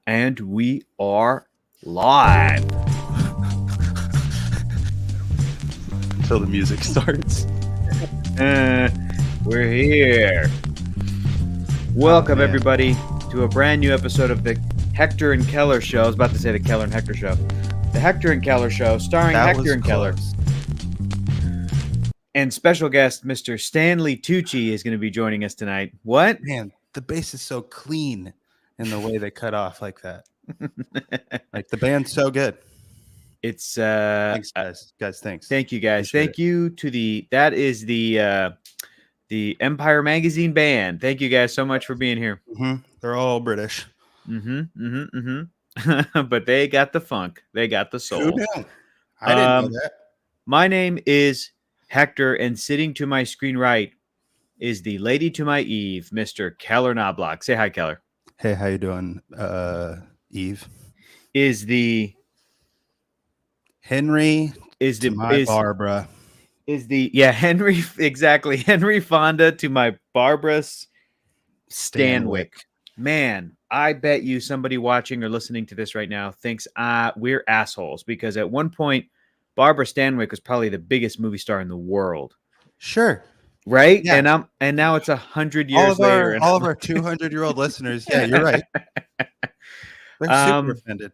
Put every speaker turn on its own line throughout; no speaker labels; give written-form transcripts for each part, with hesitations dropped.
And we are live.
Until the music starts.
We're here. Welcome, everybody, to a brand new episode of the Hector and Keller Show. I was about to say the Keller and Hector Show. The Hector and Keller Show, starring Hector and Keller. And special guest, Mr. Stanley Tucci, is going to be joining us tonight. What?
Man, the bass is so clean in the way they cut off like that. Like the band's so good.
It's
thanks, guys. Thanks.
Thank you, guys.
Appreciate
Thank you to that is the Empire Magazine band. Thank you guys so much for being here.
Mm-hmm. They're all British.
But they got the funk. They got the soul.
Who knew? I didn't know that.
My name is Hector, and sitting to my screen right is the lady to my Eve, Mr. Keller Knobloch. Say hi, Keller.
Hey, how you doing, Eve?
Is the
Henry
is the
my Barbara?
Is the Henry, exactly, Henry Fonda to my Barbara Stanwyck. Man, I bet you somebody watching or listening to this right now thinks we're assholes, because at one point Barbara Stanwyck was probably the biggest movie star in the world.
Sure.
Right? Yeah. And now it's 100 years later.
All of our 200-year-old listeners, yeah, you're right. They're super offended.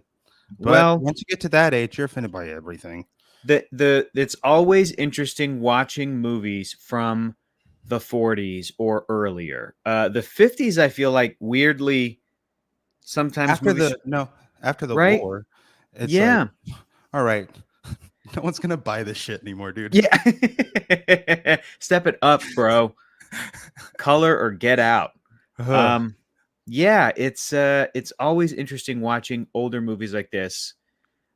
But once you get to that age, you're offended by everything.
It's always interesting watching movies from the 40s or earlier. The 50s, I feel like, weirdly, sometimes
after the
right?
war, it's
like,
all right, no one's gonna buy this shit anymore, dude.
Yeah. Step it up, bro. Color or get out. Yeah, it's always interesting watching older movies like this.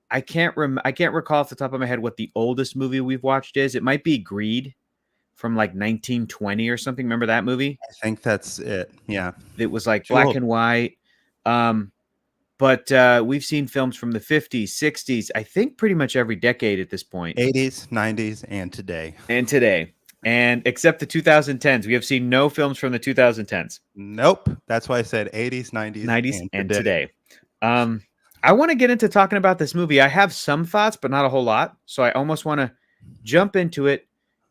I can't recall off the top of my head what the oldest movie we've watched is. It might be Greed from like 1920 or something. Remember that movie?
I think that's it. Yeah.
It was like black and white. But we've seen films from the 50s, 60s, I think pretty much every decade at this point.
80s, 90s, and today.
And except the 2010s. We have seen no films from the 2010s.
Nope. That's why I said 80s, 90s,
and today. I want to get into talking about this movie. I have some thoughts, but not a whole lot. So I almost want to jump into it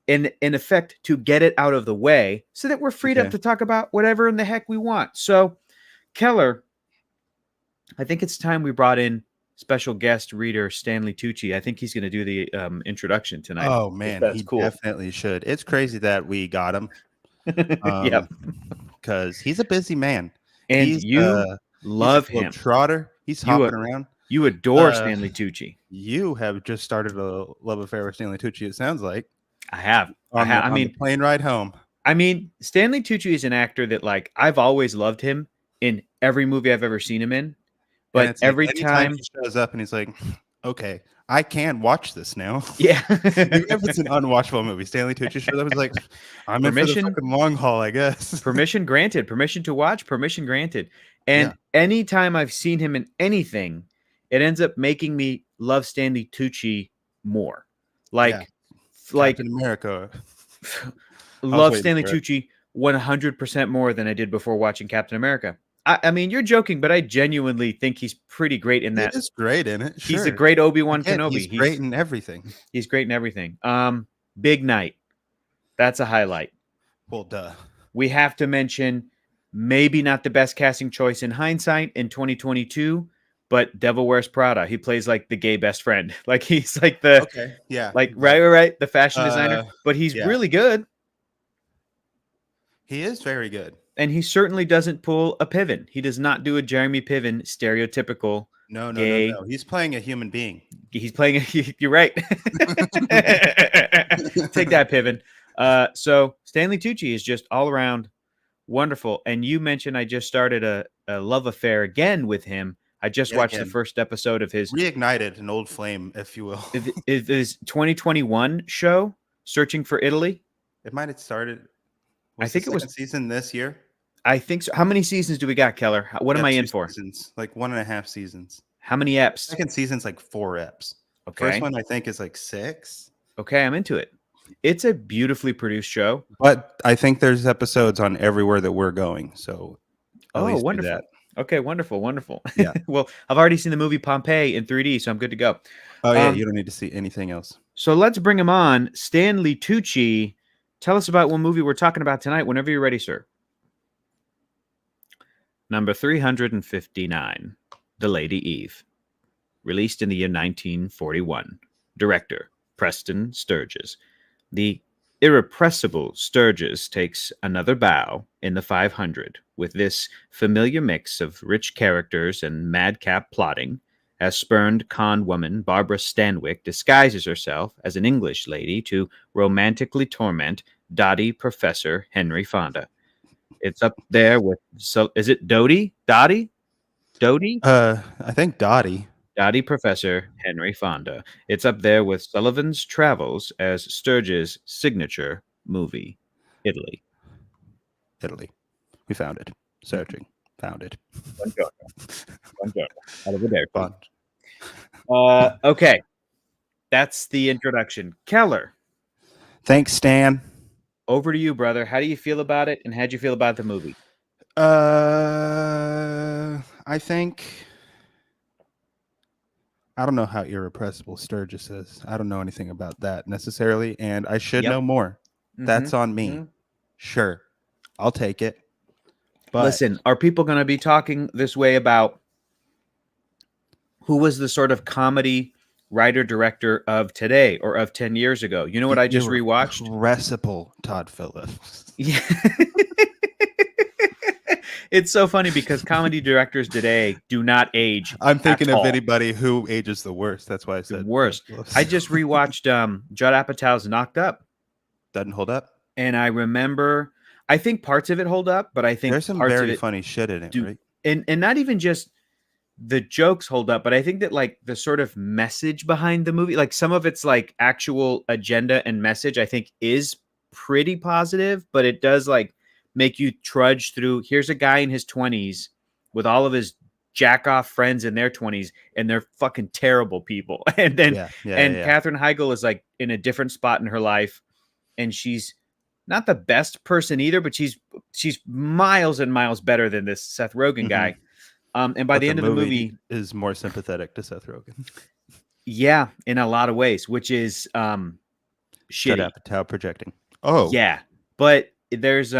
in effect to get it out of the way so that we're freed up to talk about whatever in the heck we want. So, Keller, I think it's time we brought in special guest reader Stanley Tucci. I think he's going to do the introduction tonight.
Oh, man. That's cool. Definitely should. It's crazy that we got him.
Yep.
Because he's a busy man.
And you love him.
Trotter. He's hopping around.
You adore Stanley Tucci.
You have just started a love affair with Stanley Tucci, it sounds like.
I have.
I mean, the plane ride home.
I mean, Stanley Tucci is an actor that, like, I've always loved him in every movie I've ever seen him in. But every time
he shows up and he's like, okay, I can watch this now.
Yeah.
Even if it's an unwatchable movie, Stanley Tucci shows up and is like, I'm in for the fucking long haul, I guess.
Permission granted. Permission to watch. Permission granted. And anytime I've seen him in anything, it ends up making me love Stanley Tucci more. Like
Captain America.
Love Stanley Tucci 100% more than I did before watching Captain America. I mean, you're joking, but I genuinely think he's pretty great in that.
He's great in it. Sure.
He's a great Obi-Wan Kenobi.
He's great in everything.
He's great in everything. Big Night. That's a highlight.
Well, duh.
We have to mention, maybe not the best casting choice in hindsight in 2022, but Devil Wears Prada. He plays like the gay best friend. Like he's like the right, the fashion designer. But he's really good.
He is very good.
And he certainly doesn't pull a Piven. He does not do a Jeremy Piven stereotypical.
No. He's playing a human being.
He's playing you're right. Take that, Piven. So Stanley Tucci is just all around wonderful. And you mentioned I just started a love affair again with him. I just watched the first episode of his
reignited an old flame, if you will.
His 2021 show, Searching for Italy.
It might have started.
I think it was
season this year.
I think so. How many seasons do we got, Keller? What am I in for?
Seasons, like 1.5 seasons.
How many eps?
Second season's like 4 eps.
Okay.
First one I think is like 6.
Okay, I'm into it. It's a beautifully produced show.
But I think there's episodes on everywhere that we're going. So
wonderful. Okay, wonderful, wonderful.
Yeah.
Well, I've already seen the movie Pompeii in 3D, so I'm good to go.
Oh yeah, you don't need to see anything else.
So let's bring him on. Stanley Tucci, tell us about what movie we're talking about tonight whenever you're ready, sir. Number 359, The Lady Eve. Released in the year 1941. Director, Preston Sturges. The irrepressible Sturges takes another bow in the 500 with this familiar mix of rich characters and madcap plotting, as spurned con woman Barbara Stanwyck disguises herself as an English lady to romantically torment dotty Professor Henry Fonda. It's up there with, so is it Dodie? Dottie? Dodie?
I think Dottie.
Dottie Professor Henry Fonda. It's up there with Sullivan's Travels as Sturges' signature movie. Italy.
Italy. We found it. Searching. Found it. Fun.
Okay. That's the introduction. Keller,
Thanks, Stan.
over to you, brother. How do you feel about it, and how'd you feel about the movie?
I think I don't know how irrepressible Sturgis is. I don't know anything about that necessarily, and I should know more. That's on me. Sure, I'll take it. But
listen, are people going to be talking this way about who was the sort of comedy writer director of today or of 10 years ago? You know what I just rewatched?
Irrepressible Todd Phillips.
Yeah. It's so funny because comedy directors today do not age.
I'm thinking of anybody who ages the worst. That's why I said
worst. I just rewatched Judd Apatow's Knocked Up.
Doesn't hold up.
And I remember, I think parts of it hold up, but I think
there's some very funny shit in it, right?
And not even just the jokes hold up, but I think that like the sort of message behind the movie, like some of its like actual agenda and message, I think is pretty positive, but it does like make you trudge through. Here's a guy in his 20s with all of his jack off friends in their 20s, and they're fucking terrible people. And then Katherine Heigl is like in a different spot in her life, and she's not the best person either, but she's miles and miles better than this Seth Rogen guy. And by the end of the movie
is more sympathetic to Seth Rogen.
Yeah, in a lot of ways, which is shitty.
Apatow projecting. Oh.
Yeah. But there's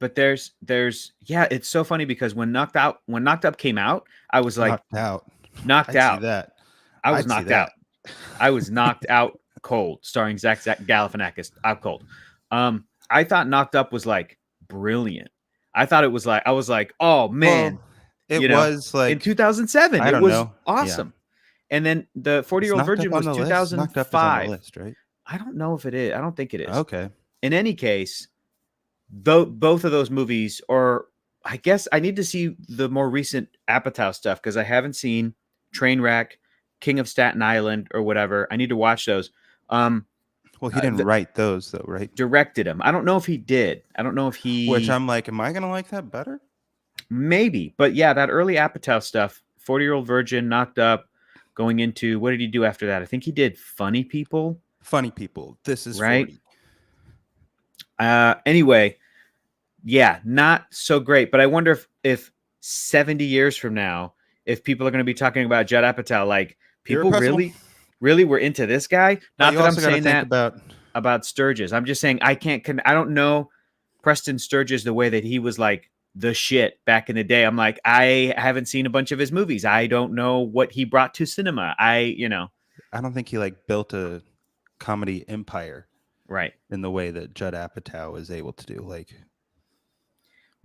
it's so funny because when Knocked Up came out, I was like knocked out.
See that.
I was knocked out. I was knocked out cold, starring Zach Galifianakis. Out cold. I thought Knocked Up was like brilliant. I thought it was like, I was like, oh man.
Well, it was like
in 2007. It was awesome.
Yeah.
And then the 40-Year-Old Virgin was 2005.
Knocked Up is on the list, right?
I don't know if it is. I don't think it is.
Okay.
In any case, both of those movies, or I guess I need to see the more recent Apatow stuff because I haven't seen Trainwreck, King of Staten Island, or whatever. I need to watch those.
Well, he didn't write those though, right?
Directed them. I don't know if he did. I don't know if he.
Which I'm like, am I gonna like that better?
Maybe, but yeah, that early Apatow stuff, 40-Year-Old Virgin, Knocked Up, going into, what did he do after that? I think he did Funny People.
Funny People. This is
right.
40.
Anyway, yeah, not so great. But I wonder if 70 years from now, if people are going to be talking about Judd Apatow, like people really were into this guy. Not that I'm saying that about Sturges. I'm just saying I don't know Preston Sturges the way that he was like the shit back in the day. I'm like, I haven't seen a bunch of his movies. I don't know what he brought to cinema. I
don't think he like built a comedy empire,
right?
In the way that Judd Apatow is able to do. Like,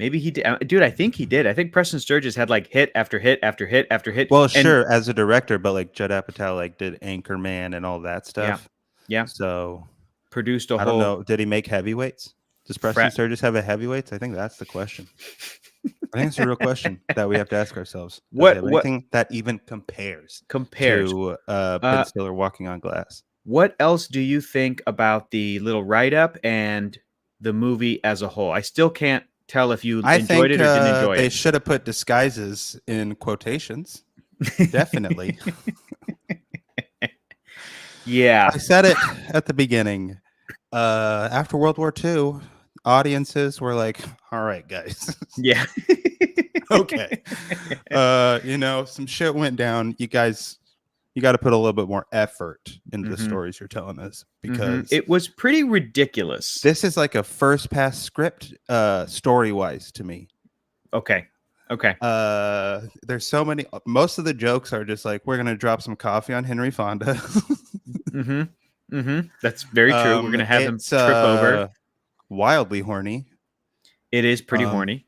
maybe he did, dude. I think he did. I think Preston Sturges had like hit after hit after hit after hit.
Well, sure, as a director, but like Judd Apatow like did Anchorman and all that stuff.
Yeah.
So
produced a whole.
I don't know. Did he make Heavyweights? Does Preston Sturges have a Heavyweights? I think that's the question. I think it's a real question that we have to ask ourselves. Anything that even compares to Ben Stiller Walking on Glass?
What else do you think about the little write-up and the movie as a whole? I still can't tell if you enjoyed it or didn't enjoy it.
They should have put disguises in quotations. Definitely.
Yeah.
I said it at the beginning. After World War II, audiences were like, all right, guys.
Yeah.
Okay. Some shit went down. You guys, you got to put a little bit more effort into the stories you're telling us, because
it was pretty ridiculous.
This is like a first pass script, story wise to me.
Okay.
There's so many. Most of the jokes are just like, we're gonna drop some coffee on Henry Fonda.
That's very true. We're gonna have him trip over.
Wildly horny.
It is pretty horny.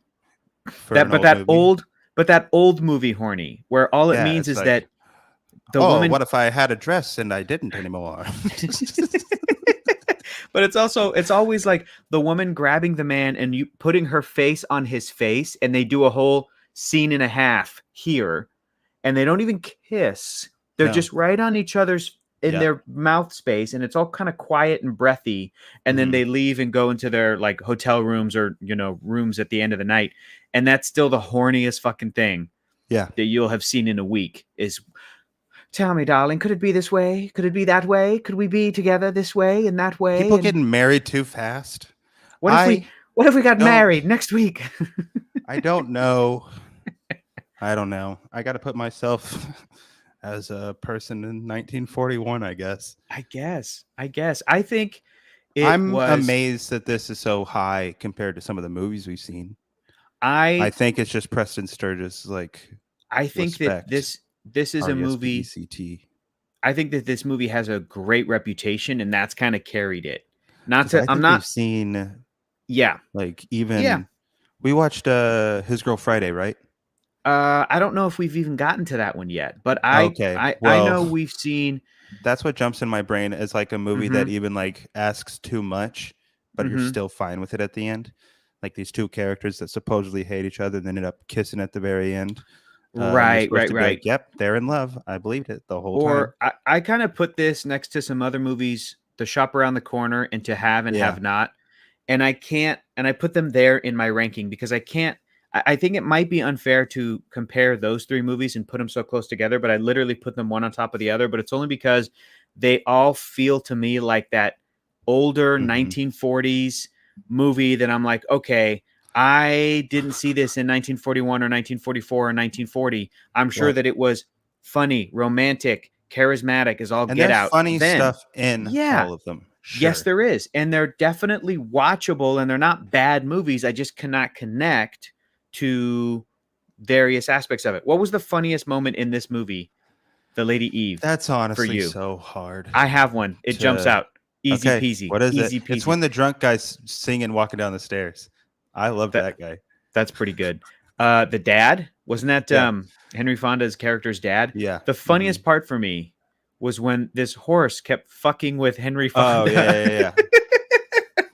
That old movie horny, where all it means is like, that
the woman. What if I had a dress and I didn't anymore?
But it's always like the woman grabbing the man and you putting her face on his face, and they do a whole scene and a half here, and they don't even kiss. They're just right on each other's in their mouth space, and it's all kind of quiet and breathy. And then they leave and go into their like hotel rooms or rooms at the end of the night, and that's still the horniest fucking thing.
Yeah,
that you'll have seen in a week is. Tell me, darling, could it be this way? Could it be that way? Could we be together this way and that way?
People getting married too fast.
What if we got married next week?
I don't know. I don't know. I got to put myself as a person in 1941, I guess.
I think
I'm amazed that this is so high compared to some of the movies we've seen. I think it's just Preston Sturges.
I think that this is a movie. I think that this movie has a great reputation, and that's kind of carried it.
We've seen.
Yeah.
We watched His Girl Friday, right?
I don't know if we've even gotten to that one yet, but I know we've seen.
That's what jumps in my brain as like a movie that even asks too much, but you're still fine with it at the end. Like these two characters that supposedly hate each other and then end up kissing at the very end.
Right.
Like, yep, they're in love. I believed it the whole time.
Or I kind of put this next to some other movies, The Shop Around the Corner and To Have and Have Not. And I put them there in my ranking because I think it might be unfair to compare those three movies and put them so close together, but I literally put them one on top of the other, but it's only because they all feel to me like that older 1940s movie that I'm like, okay, I didn't see this in 1941 or 1944 or 1940. I'm sure that it was funny, romantic, charismatic as all get out.
Funny stuff in all of them.
Sure. Yes, there is. And they're definitely watchable and they're not bad movies. I just cannot connect to various aspects of it. What was the funniest moment in this movie, The Lady Eve?
That's honestly so hard.
I have one. It jumps out. Easy peasy.
What is
Easy
it?
peasy.
It's when the drunk guy's singing walking down the stairs. I love that guy.
That's pretty good. The dad, wasn't that Henry Fonda's character's dad?
Yeah.
The funniest part for me was when this horse kept fucking with Henry Fonda.
Oh, yeah.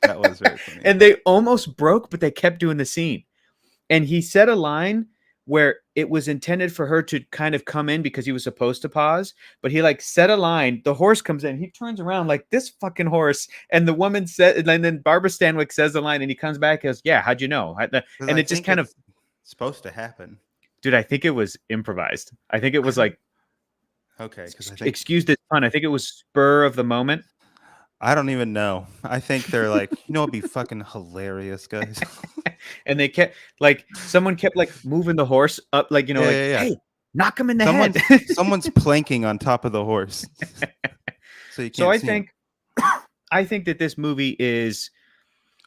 That was very funny.
And they almost broke, but they kept doing the scene. And he said a line where it was intended for her to kind of come in because he was supposed to pause, but he said a line. The horse comes in, he turns around like this fucking horse, and the woman said, and then Barbara Stanwyck says the line, and he comes back and goes, "Yeah, how'd you know?" And it just kind of
supposed to happen.
Dude, I think it was improvised. I think it was
okay.
Excuse this pun. I think it was spur of the moment.
I don't even know. I think they're like, it'd be fucking hilarious, guys.
And they kept someone kept moving the horse up, hey, knock him in the head.
Someone's planking on top of the horse. So you can't
I think that this movie is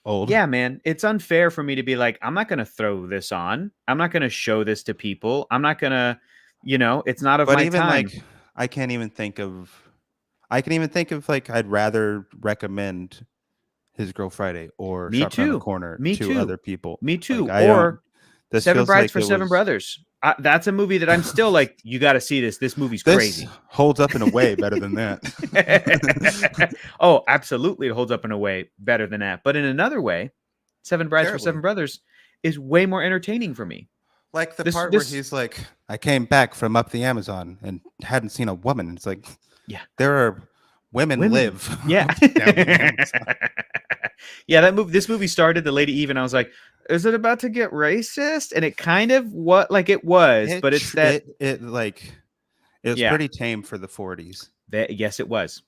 old.
Yeah, man. It's unfair for me to be like, I'm not going to throw this on. I'm not going to show this to people. I'm not going to, it's not of my time.
I can even think of I'd rather recommend His Girl Friday or Shop Around the Corner to other people.
Me too. Or Seven Brides for Seven Brothers. That's a movie that I'm still like, you got to see this. This movie's crazy.
This holds up in a way better than that.
Oh, absolutely. It holds up in a way better than that. But in another way, Seven Brides for Seven Brothers is way more entertaining for me.
Like the part where he's like, I came back from up the Amazon and hadn't seen a woman. It's like,
yeah,
there are women live.
Yeah. Yeah, this movie started, The Lady Eve, and I was like, is it about to get racist? And it kind of it was, but it's that
it was pretty tame for the 40s.
Yes, it was.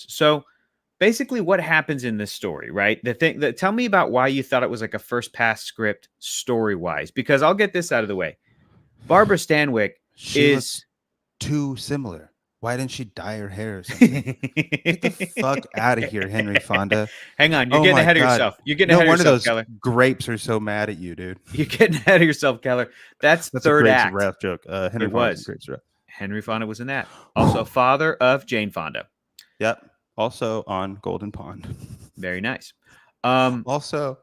So basically what happens in this story, right? The thing that tell me about why you thought it was like a first pass script story wise, because I'll get this out of the way. Barbara Stanwyck
she looks too similar. Why didn't she dye her hair or something? Get the fuck out of here, Henry Fonda.
Hang on, you're getting ahead of yourself. You're getting ahead of yourself, Keller.
Grapes are so mad at you, dude.
You're getting ahead of yourself, Keller. That's third act.
Rap joke. Henry
Fonda was in that. Also, father of Jane Fonda.
Yep. Also on Golden Pond.
Very nice.
Also,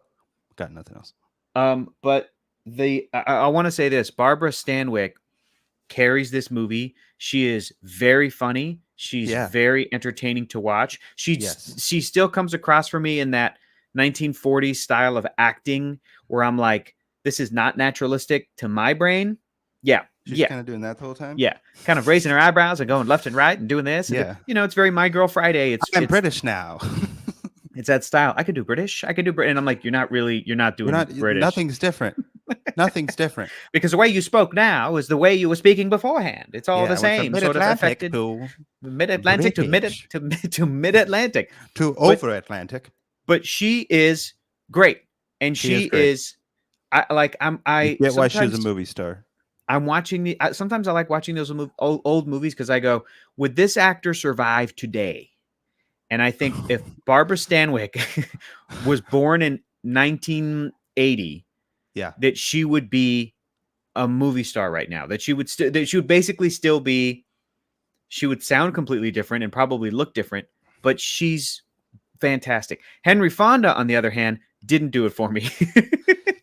got nothing else.
But I want to say this: Barbara Stanwyck carries this movie. She is very funny. She's very entertaining to watch. She still comes across for me in that 1940s style of acting where I'm like, this is not naturalistic to my brain. Yeah.
She's kind of doing that the whole time.
Yeah. Kind of raising her eyebrows and going left and right and doing this.
Yeah.
And, it's very My Girl Friday.
I'm British now.
It's that style. I could do British. I could do British. And I'm like, you're not doing British.
Nothing's different. Nothing's different.
Because the way you spoke now is the way you were speaking beforehand. It's all the same. Sort of affected
to
mid-Atlantic to mid-Atlantic
to over-Atlantic.
But she is great, and she is. I
get why she's a movie star.
I'm watching sometimes I like watching those old movies because I go, would this actor survive today? And I think if Barbara Stanwyck was born in 1980, that she would be a movie star right now. That she would basically still be. She would sound completely different and probably look different, but she's fantastic. Henry Fonda, on the other hand, didn't do it for me.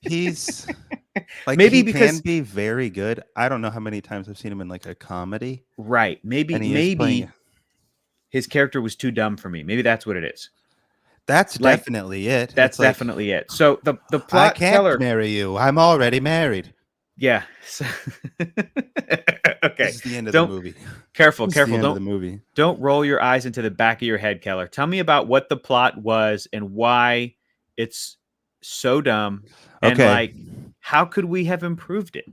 He's like
maybe
he can be very good. I don't know how many times I've seen him in like a comedy.
Right. Maybe his character was too dumb for me. Maybe that's what it is.
That's definitely it.
That's definitely it. So the plot.
I can't marry you. I'm already married.
Yeah. Okay.
This is the end of the movie.
Careful. Don't roll your eyes into the back of your head, Keller. Tell me about what the plot was and why it's so dumb. And how could we have improved it?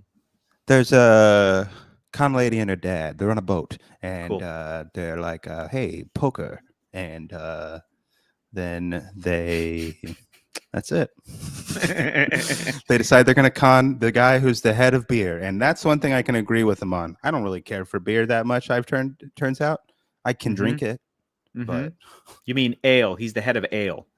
There's a con lady and her dad. They're on a boat, and they're like, "Hey, poker," and then that's it. They decide they're going to con the guy who's the head of beer, and that's one thing I can agree with them on. I don't really care for beer that much. Turns out I can drink it, but
you mean ale? He's the head of ale.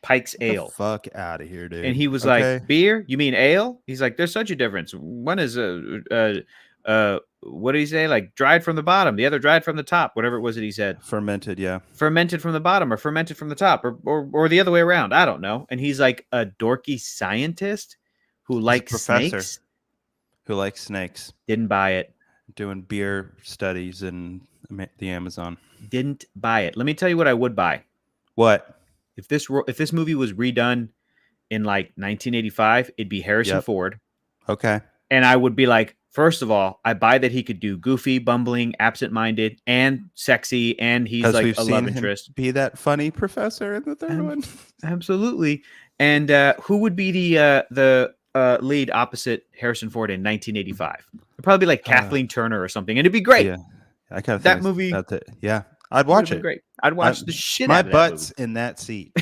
Pike's Ale.
Fuck out of here, dude.
And he was like, beer? You mean ale? He's like, there's such a difference. One is what did he say? Like dried from the bottom, the other dried from the top, whatever it was that he said.
Fermented, yeah.
Fermented from the bottom or fermented from the top or the other way around. I don't know. And he's like a dorky scientist who likes snakes.
Who likes snakes.
Didn't buy it.
Doing beer studies in the Amazon.
Didn't buy it. Let me tell you what I would buy.
What?
If this movie was redone in like 1985, it'd be Harrison Ford.
Okay.
And I would be like, first of all, I buy that he could do goofy, bumbling, absent-minded, and sexy, and he's like a love interest.
Be that funny professor in the third one.
Absolutely. And who would be the lead opposite Harrison Ford in 1985? It'd probably be like Kathleen Turner or something, and it'd be great.
Yeah, I kind of
that movie.
That's it. Yeah. I'd watch it.
Great. I'd watch the shit out of that.
My butt's in that seat.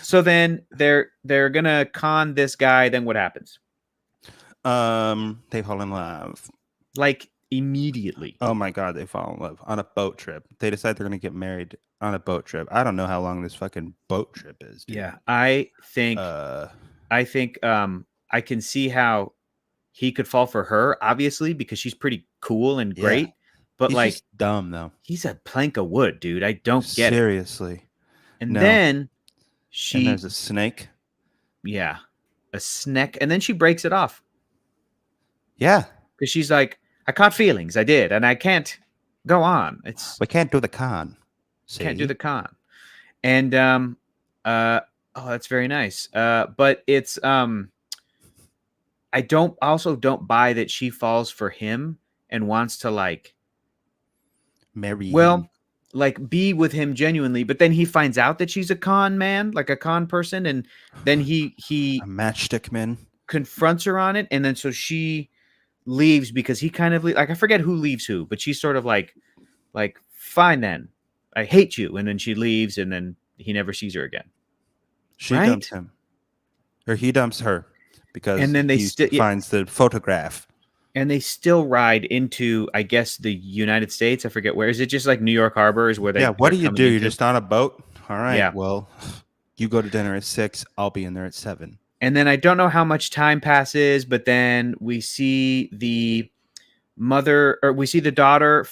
So then they're gonna con this guy. Then what happens?
They fall in love.
Like immediately.
Oh my god, they fall in love on a boat trip. They decide they're gonna get married on a boat trip. I don't know how long this fucking boat trip is. Dude.
Yeah, I think I can see how he could fall for her, obviously, because she's pretty cool and great. Yeah. But
he's
like
just dumb though.
He's a plank of wood, dude. I don't get
seriously.
It. And then
and there's a snake.
Yeah. A snake. And then she breaks it off.
Yeah.
Because she's like, I caught feelings. I did. And I can't go on. We
can't do the con.
Can't do the con. And that's very nice. But it's I also don't buy that she falls for him and wants to like
marry him.
Like be with him genuinely, but then he finds out that she's a con man, like a con person, and then he
a matchstick man
confronts her on it, and then so she leaves because he kind of like I forget who leaves who, but she's sort of like fine then, I hate you. And then she leaves, and then he never sees her again.
She
right?
dumps him. Or he dumps her because
And then
he finds the photograph.
And they still ride into, I guess, the United States. I forget where. Is it just like New York Harbor is where
what do you do?
Into?
You're just on a boat? All right, well, you go to dinner at 6. I'll be in there at 7.
And then I don't know how much time passes, but then we see the father-daughter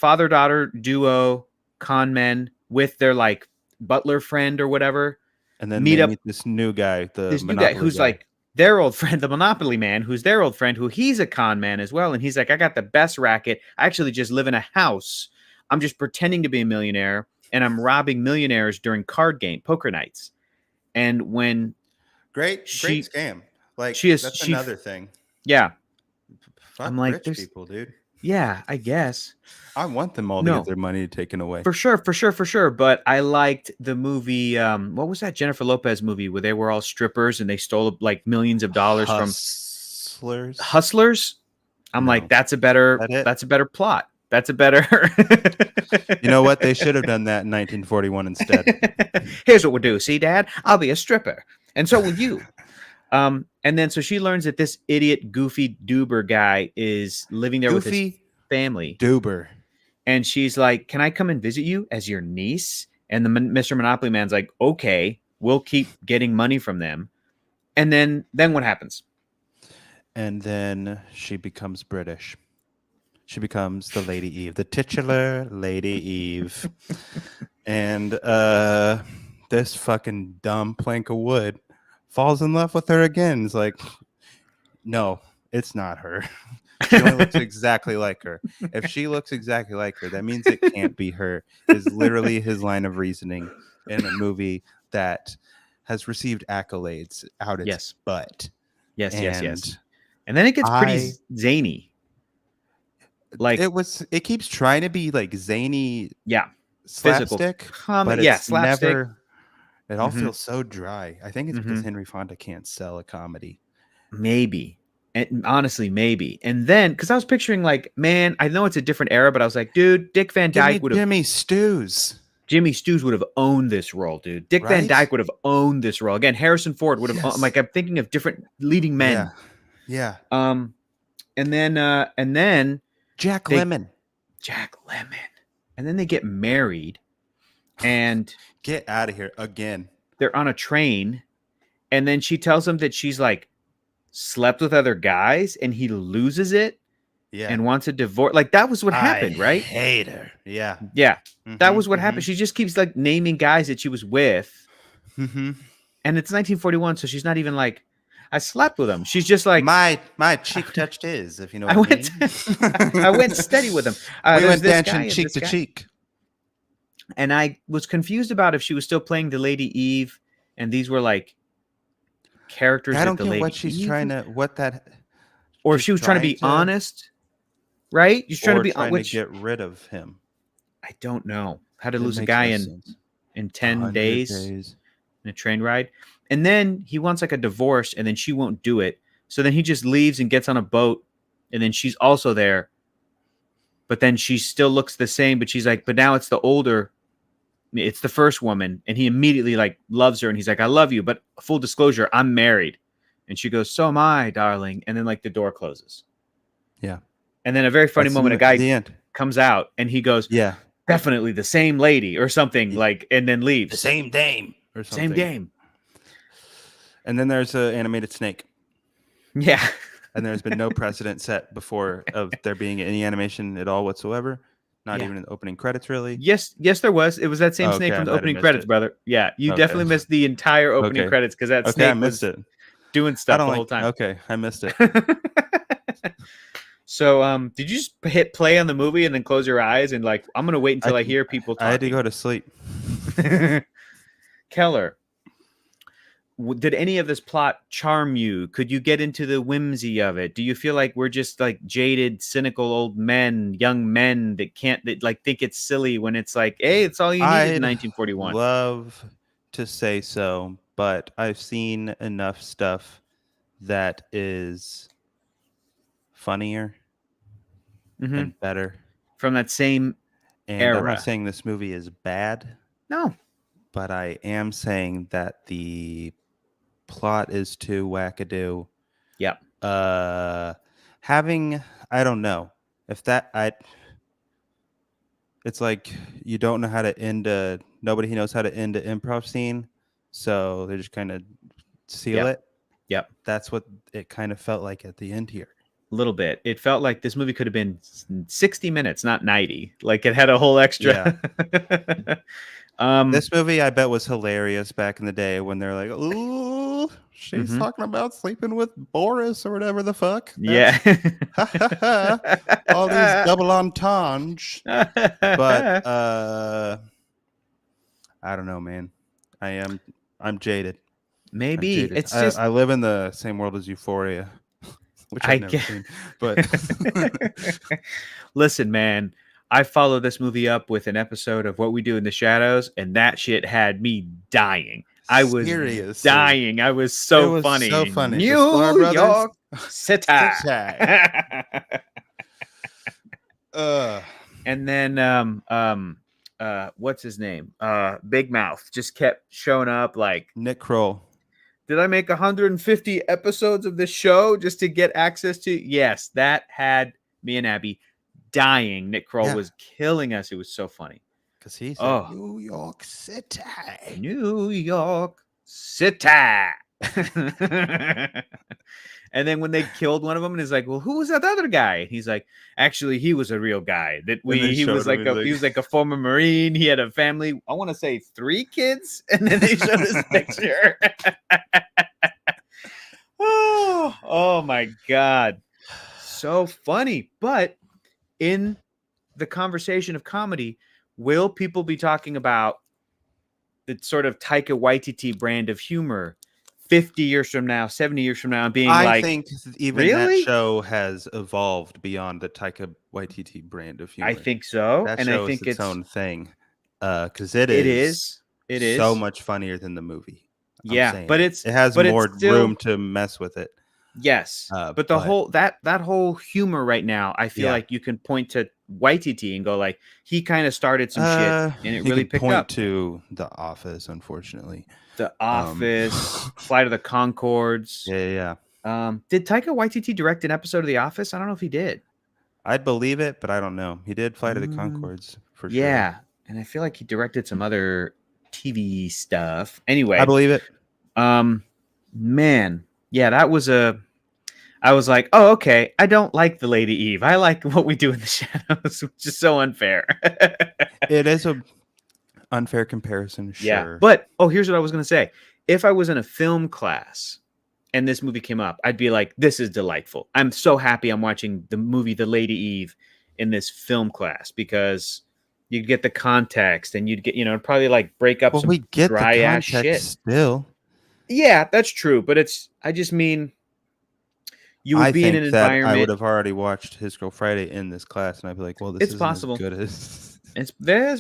duo con men with their like butler friend or whatever.
And then meet this new guy,
who's like their old friend, the Monopoly man, who's their old friend, who he's a con man as well. And he's like, I got the best racket. I actually just live in a house. I'm just pretending to be a millionaire, and I'm robbing millionaires during poker nights. And when
great scam. Like that's another thing.
Yeah.
Fuck I'm like, rich people, dude.
Yeah, I guess.
I want them all to get their money taken away.
For sure. But I liked the movie. What was that Jennifer Lopez movie where they were all strippers and they stole like millions of dollars from Hustlers? I'm like, that's a better plot. That's a better.
You know what? They should have done that in 1941 instead.
Here's what we'll do. See, Dad, I'll be a stripper, and so will you. And then so she learns that this idiot, goofy Duber guy is living there with his family.
Duber.
And she's like, can I come and visit you as your niece? And the Mr. Monopoly man's like, okay, we'll keep getting money from them. And then what happens?
And then she becomes British. She becomes the Lady Eve, the titular Lady Eve. And this fucking dumb plank of wood falls in love with her again. It's like, no, it's not her. She only looks exactly like her. If she looks exactly like her, that means it can't be her. Is literally his line of reasoning in a movie that has received accolades out its butt.
Yes. And then it gets pretty zany.
Like it keeps trying to be like zany,
slapstick,
but it's slapstick. Never. It all feels so dry. I think it's because Henry Fonda can't sell a comedy.
Maybe. And honestly, maybe. And then, because I was picturing like, man, I know it's a different era, but I was like, dude, Dick Van Dyke would have.
Jimmy Stews
would have owned this role, dude. Dick Van Dyke would have owned this role. Again, Harrison Ford would have. Like, I'm thinking of different leading men.
Yeah.
And then
Jack Lemmon.
And then they get married, and
get out of here again.
They're on a train, and then she tells him that she's like slept with other guys, and he loses it and wants a divorce. Like, that was what happened, right?
Hate her. Yeah.
That was what happened. She just keeps like naming guys that she was with, and it's 1941, so she's not even like, I slept with him. She's just like,
my cheek touched his, if you know what I mean.
I went steady with him.
We went dancing cheek to cheek.
And I was confused about if she was still playing the Lady Eve, and these were like characters.
I don't get what she's trying to,
or if she was trying to be honest, right? She's trying to be
trying to get rid of him.
I don't know how to lose a guy in 10 days in a train ride. And then he wants like a divorce, and then she won't do it. So then he just leaves and gets on a boat, and then she's also there. But then she still looks the same, but she's like, but now it's the first woman, and he immediately like loves her, and he's like, I love you, but full disclosure, I'm married. And she goes, so am I, darling. And then like the door closes.
Yeah.
And then a very funny moment, a guy comes out, and he goes, yeah, definitely the same lady or something, like, and then leaves.
The same dame or something.
Same dame.
And then there's an animated snake.
Yeah.
And there's been no precedent set before of there being any animation at all whatsoever. Not even in the opening credits, really.
Yes, there was. It was that same snake from the opening credits, brother. Yeah, you definitely missed the entire opening credits because that snake was doing stuff the whole time.
Okay, I missed it.
So, did you just hit play on the movie and then close your eyes and like, I'm gonna wait until I hear people talking?
I had to go to sleep.
Keller, did any of this plot charm you? Could you get into the whimsy of it? Do you feel like we're just like jaded, cynical old men, young men that like think it's silly when it's like, hey, it's all you needed in 1941?
Love to say so, but I've seen enough stuff that is funnier and better
from that same
And I'm not saying this movie is bad.
No.
But I am saying that the plot is too wackadoo.
Yep.
Having, I don't know if it's like you don't know how to end nobody knows how to end an improv scene, so they just kind of seal it.
Yep.
That's what it kind of felt like at the end here.
A little bit. It felt like this movie could have been 60 minutes, not 90. Like it had a whole extra.
Yeah. This movie, I bet, was hilarious back in the day when they're like, "Ooh, she's talking about sleeping with Boris or whatever the fuck."
Yeah.
All these double entendres. But I don't know, man. I'm jaded.
Maybe
I'm jaded.
it's just
I live in the same world as Euphoria, which I've never seen. But
listen, man, I followed this movie up with an episode of What We Do in the Shadows, and that shit had me dying. I was dying. I was so funny.
So funny.
New York City. And then what's his name? Big Mouth just kept showing up like
Nick Kroll.
Did I make 150 episodes of this show just to get access to? Yes, that had me and Abby dying. Nick Kroll was killing us. It was so funny.
Because he said, New York City.
New York City. And then when they killed one of them, and he's like, "Well, who was that other guy?" And he's like, "Actually, he was a real guy. He was like a former Marine. He had a family. I want to say 3 kids." And then they showed his picture. Oh my God, so funny. But in the conversation of comedy, will people be talking about the sort of Taika Waititi brand of humor 50 years from now, 70 years from now, and being
I think even that show has evolved beyond the Taika Waititi brand of humor.
I think so.
That
and
show
I think
is its own thing. Because
it is
so much funnier than the movie.
But
it has more room to mess with it.
Yes. But the whole that whole humor right now, I feel like you can point to Waititi and go like, he kind of started some shit and it really picked up.
To The Office, unfortunately.
The Office, Flight of the Conchords.
Yeah.
Did Taika Waititi direct an episode of The Office? I don't know if he did.
I'd believe it, but I don't know. He did Flight of the Conchords for sure.
Yeah, and I feel like he directed some other TV stuff. Anyway,
I believe it.
Man, yeah, that was I was like, oh, okay. I don't like the Lady Eve. I like What We Do in the Shadows, which is so unfair.
It is a unfair comparison, sure.
Yeah, but here's what I was gonna say. If I was in a film class and this movie came up, I'd be like, this is delightful. I'm so happy I'm watching the movie The Lady Eve in this film class because you'd get the context and you'd get, probably like break up some dry ass shit.
Still.
Yeah, that's true. But I just mean you would be in an environment.
I would have already watched His Girl Friday in this class, and I'd be like, well, this is possible. As good as
it's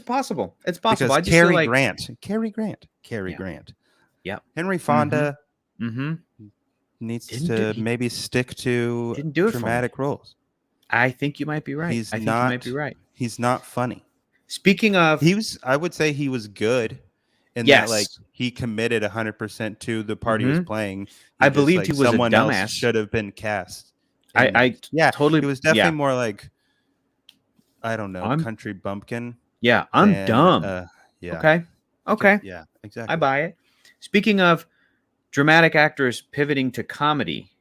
possible. It's possible.
Because
I just feel like
Cary Grant.
Yeah.
Henry Fonda needs to maybe stick to dramatic roles.
I think you might be right. You might be right.
He's not funny.
Speaking of,
I would say he was good. And that, like, he committed 100% to the part he was playing.
I believed he was
someone
a dumbass.
Else should have been cast.
I totally.
He was definitely more like, I don't know, country bumpkin.
Yeah, I'm dumb.
Yeah.
Okay.
Yeah, exactly.
I buy it. Speaking of dramatic actors pivoting to comedy,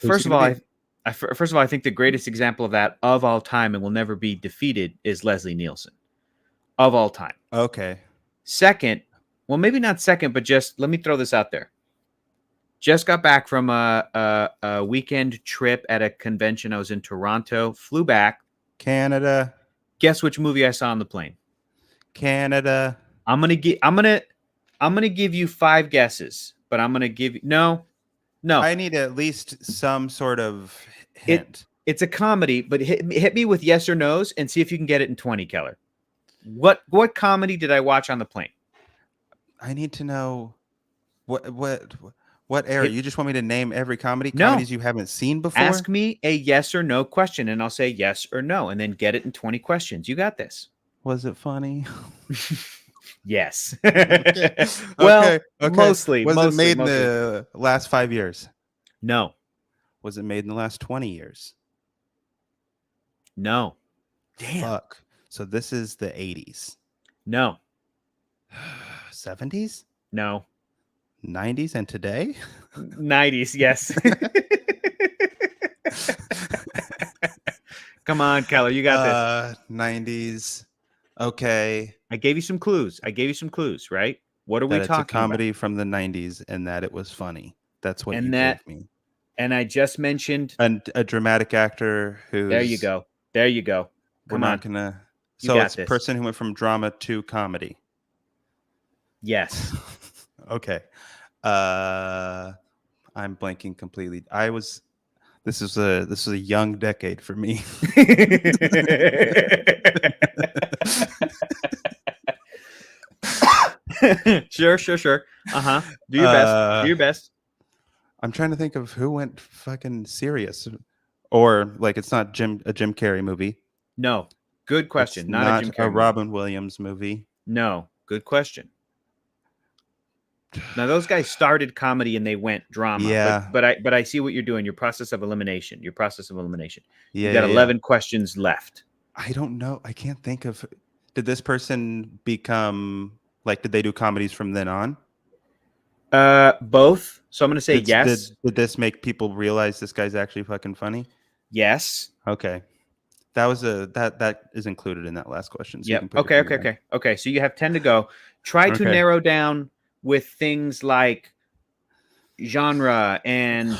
first of all, I think the greatest example of that of all time and will never be defeated is Leslie Nielsen, of all time.
Okay.
Second, well, maybe not second, but just let me throw this out there. Just got back from a weekend trip at a convention. I was in Toronto, flew back.
Canada.
Guess which movie I saw on the plane?
Canada.
I'm gonna give you 5 guesses, but I'm gonna give you no.
I need at least some sort of hint.
It's a comedy, but hit me with yes or no's and see if you can get it in 20, Keller. What comedy did I watch on the plane?
I need to know what What era? You just want me to name every comedies you haven't seen before?
Ask me a yes or no question, and I'll say yes or no, and then get it in 20 questions. You got this.
Was it funny?
Yes.
Okay.
Well,
okay.
mostly.
Was it made in
mostly.
the last 5 years?
No.
Was it made in the last 20 years?
No.
Damn. Fuck. So this is the 80s.
No.
70s?
No.
90s and today?
90s, yes. Come on, Keller, you got
this. 90s. Okay.
I gave you some clues, right? What are we talking about?
It's a comedy from the 90s and that it was funny. That's what you gave me.
And I just mentioned
a dramatic actor who's...
There you go. Come on.
So it's a person who went from drama to comedy.
Yes.
Okay. I'm blanking completely. This was a young decade for me.
Sure. Do your best.
I'm trying to think of who went fucking serious, or like it's not a Jim Carrey movie.
No, good question.
It's not a Jim Carrey Robin Williams movie.
No, good question. Now those guys started comedy and they went drama.
Yeah,
but I see what you're doing. Your process of elimination. You got 11 questions left.
I don't know. I can't think of. Did this person become like? Did they do comedies from then on?
Both. So I'm going to say yes.
Did this make people realize this guy's actually fucking funny?
Yes.
Okay. That was that is included in that last question. So
yep. Okay. So you have 10 to go. Try to narrow down with things like genre and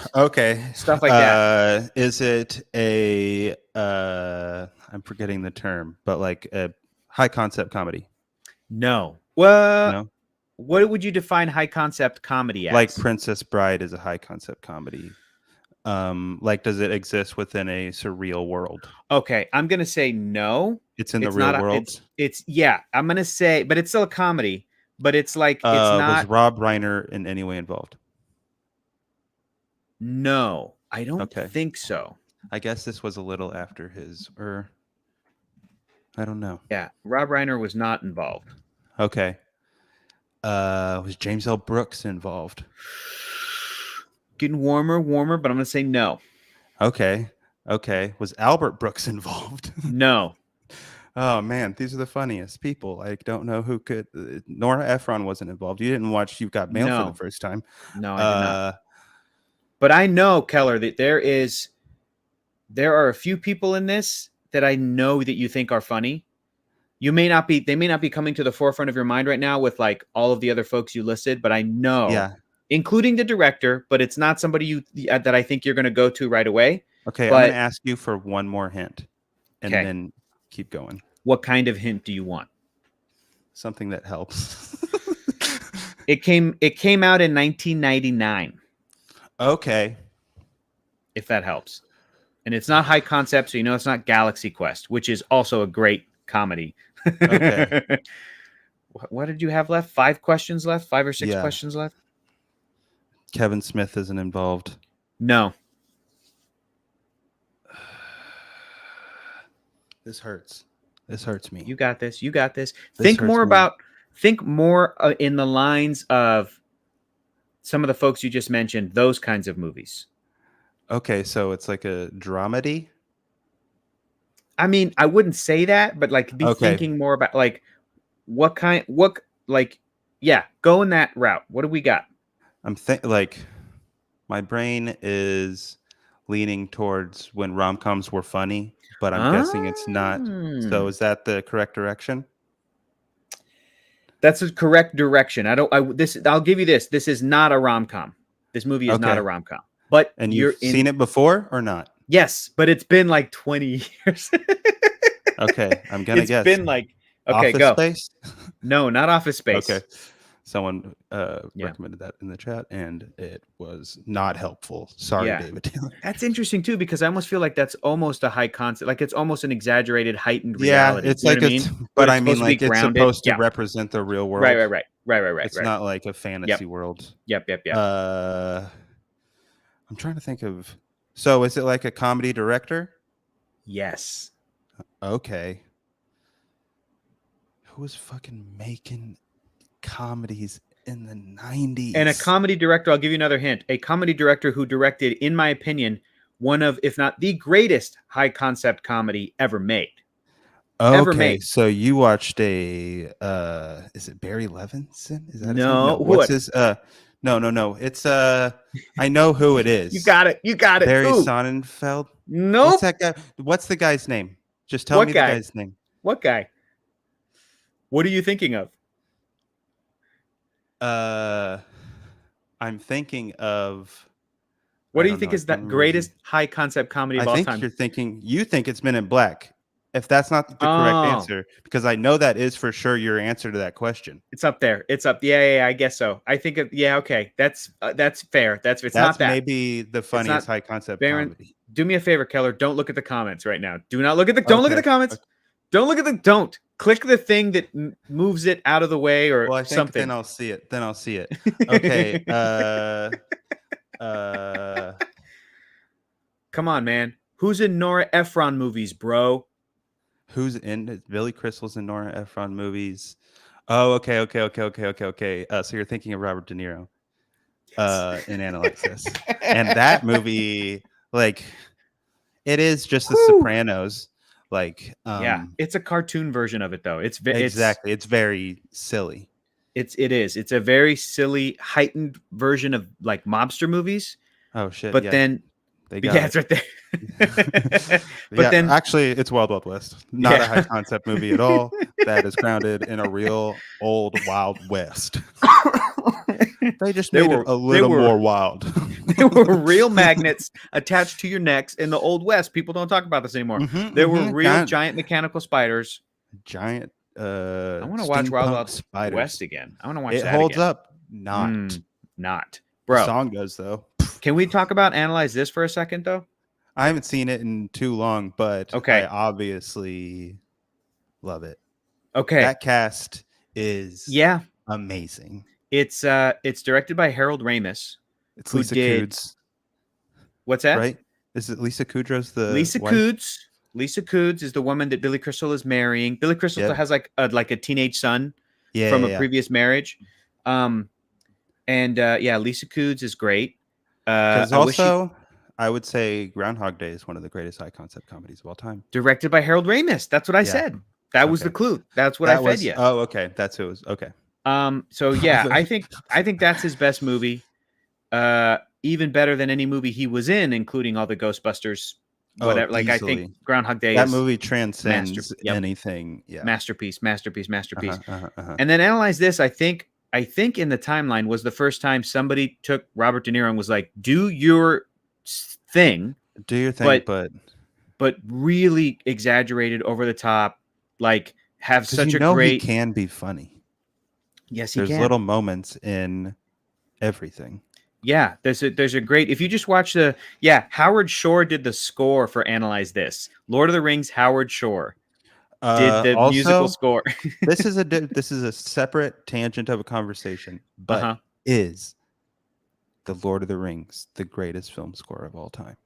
stuff like that.
Is it a I'm forgetting the term, but like a high concept comedy?
No. Well, no. What would you define high concept comedy as?
Like Princess Bride is a high concept comedy. Like, does it exist within a surreal world?
Okay, I'm gonna say no.
It's in the real world.
It's I'm gonna say, but it's still a comedy. But it's like it's not.
Was Rob Reiner in any way involved?
No, I don't think so.
I guess this was a little after his, or I don't know.
Yeah, Rob Reiner was not involved.
Okay. Was James L. Brooks involved?
Getting warmer, but I'm gonna say no.
Okay. Was Albert Brooks involved?
No.
Oh man, these are the funniest people. I don't know who could. Nora Ephron wasn't involved. You didn't watch You've Got Mail for the first time.
No, I did not. But I know, Keller, that there are a few people in this that I know that you think are funny. They may not be coming to the forefront of your mind right now with like all of the other folks you listed, but I know, including the director, but it's not somebody that I think you're going to go to right away.
Okay, I'm going to ask you for one more hint, and then keep going.
What kind of hint do you want?
Something that helps.
It came out in 1999.
Okay.
If that helps. And it's not high concept, so it's not Galaxy Quest, which is also a great comedy. Okay. What did you have left? 5 questions left? 5 or 6 questions left?
Kevin Smith isn't involved.
No.
This hurts. This hurts me.
You got this. Think more in the lines of some of the folks you just mentioned, those kinds of movies.
Okay, so it's like a dramedy?
I mean, I wouldn't say that, but like thinking more about like go in that route. What do we got?
I'm my brain is leaning towards when rom-coms were funny, but I'm guessing it's not. So is that the correct direction?
That's a correct direction. I'll give you this. This is not a rom-com. This movie is not a rom-com. But
you've seen it before or not?
Yes, but it's been like 20 years.
Okay, I'm gonna guess.
It's been like
Office
go.
Space?
No, not Office Space.
Okay. Someone recommended that in the chat, and it was not helpful. Sorry, David Taylor.
That's interesting too, because I almost feel like that's almost a high concept. Like it's almost an exaggerated, heightened reality.
It's
you know
like
what I mean?
but I mean, like it's supposed to represent the real world.
Right.
It's not like a fantasy world.
Yep.
I'm trying to think of. So, is it like a comedy director?
Yes.
Okay. Who was fucking making comedies in the 90s?
And a comedy director, I'll give you another hint. A comedy director who directed, in my opinion, one of, if not the greatest high concept comedy ever made.
Okay, so you watched a is it Barry Levinson? Is that his name?
No,
what's his no. It's I know who it is.
You got it.
Barry Sonnenfeld.
Nope.
What's that guy? What's the guy's name? Just tell me the guy's name.
What guy? What are you thinking of?
I'm thinking of.
What do you think is the greatest high concept comedy of all time?
You think it's Men in Black. If that's not the correct answer, because I know that is for sure your answer to that question.
It's up there. It's up. Yeah, I guess so. I think okay. That's fair. That's not that.
Maybe the funniest high concept comedy.
Do me a favor, Keller. Don't look at the comments right now. Do not look at the. Don't look at the comments. Okay. Don't look at the. Don't click the thing that moves it out of the way or something.
Then I'll see it. Okay.
Come on, man. Who's in Nora Ephron movies, bro?
Who's in Billy Crystal's in Nora Ephron movies? Oh, okay. So you're thinking of Robert De Niro in Analyze This. And that movie, like, it is just The Sopranos. Like,
it's a cartoon version of it, though. It's
very silly.
It is. It's a very silly, heightened version of like mobster movies.
Oh shit!
But then. It's right there.
But then, actually, it's Wild Wild West, not a high concept movie at all. That is grounded in a real old Wild West. They just made it a little more wild.
There were real magnets attached to your necks in the Old West. People don't talk about this anymore. There were real giant mechanical spiders.
Giant.
I want to watch Wild Wild West again. I want to watch that again.
It holds up.
Not. Bro.
The song does, though.
Can we talk about Analyze This for a second, though?
I haven't seen it in too long, but I obviously love it.
Okay.
That cast is amazing.
It's directed by Harold Ramis.
It's Lisa Kudrow.
What's that?
Right? Is it Lisa Kudrow's the
Lisa
wife?
Kudrow? Lisa Kudrow is the woman that Billy Crystal is marrying. Billy Crystal has like a teenage son from a previous marriage. Lisa Kudrow is great.
I would say Groundhog Day is one of the greatest high concept comedies of all time.
Directed by Harold Ramis. That's what I said. That was the clue. That's what I fed you.
Oh, okay. That's who it was. Okay.
So yeah, I think that's his best movie. Even better than any movie he was in, including all the Ghostbusters. Whatever. Like I think Groundhog Day.
That movie transcends anything. Yeah.
Masterpiece. And then Analyze This. I think in the timeline was the first time somebody took Robert De Niro and was like, do your thing, but really exaggerated, over the top, like have such a great.
He can be funny.
Yes, he can.
There's little moments in everything.
Yeah, there's a great. If you just watch Howard Shore did the score for Analyze This. Lord of the Rings. Howard Shore did the musical score.
This is a separate tangent of a conversation, but is the Lord of the Rings the greatest film score of all time?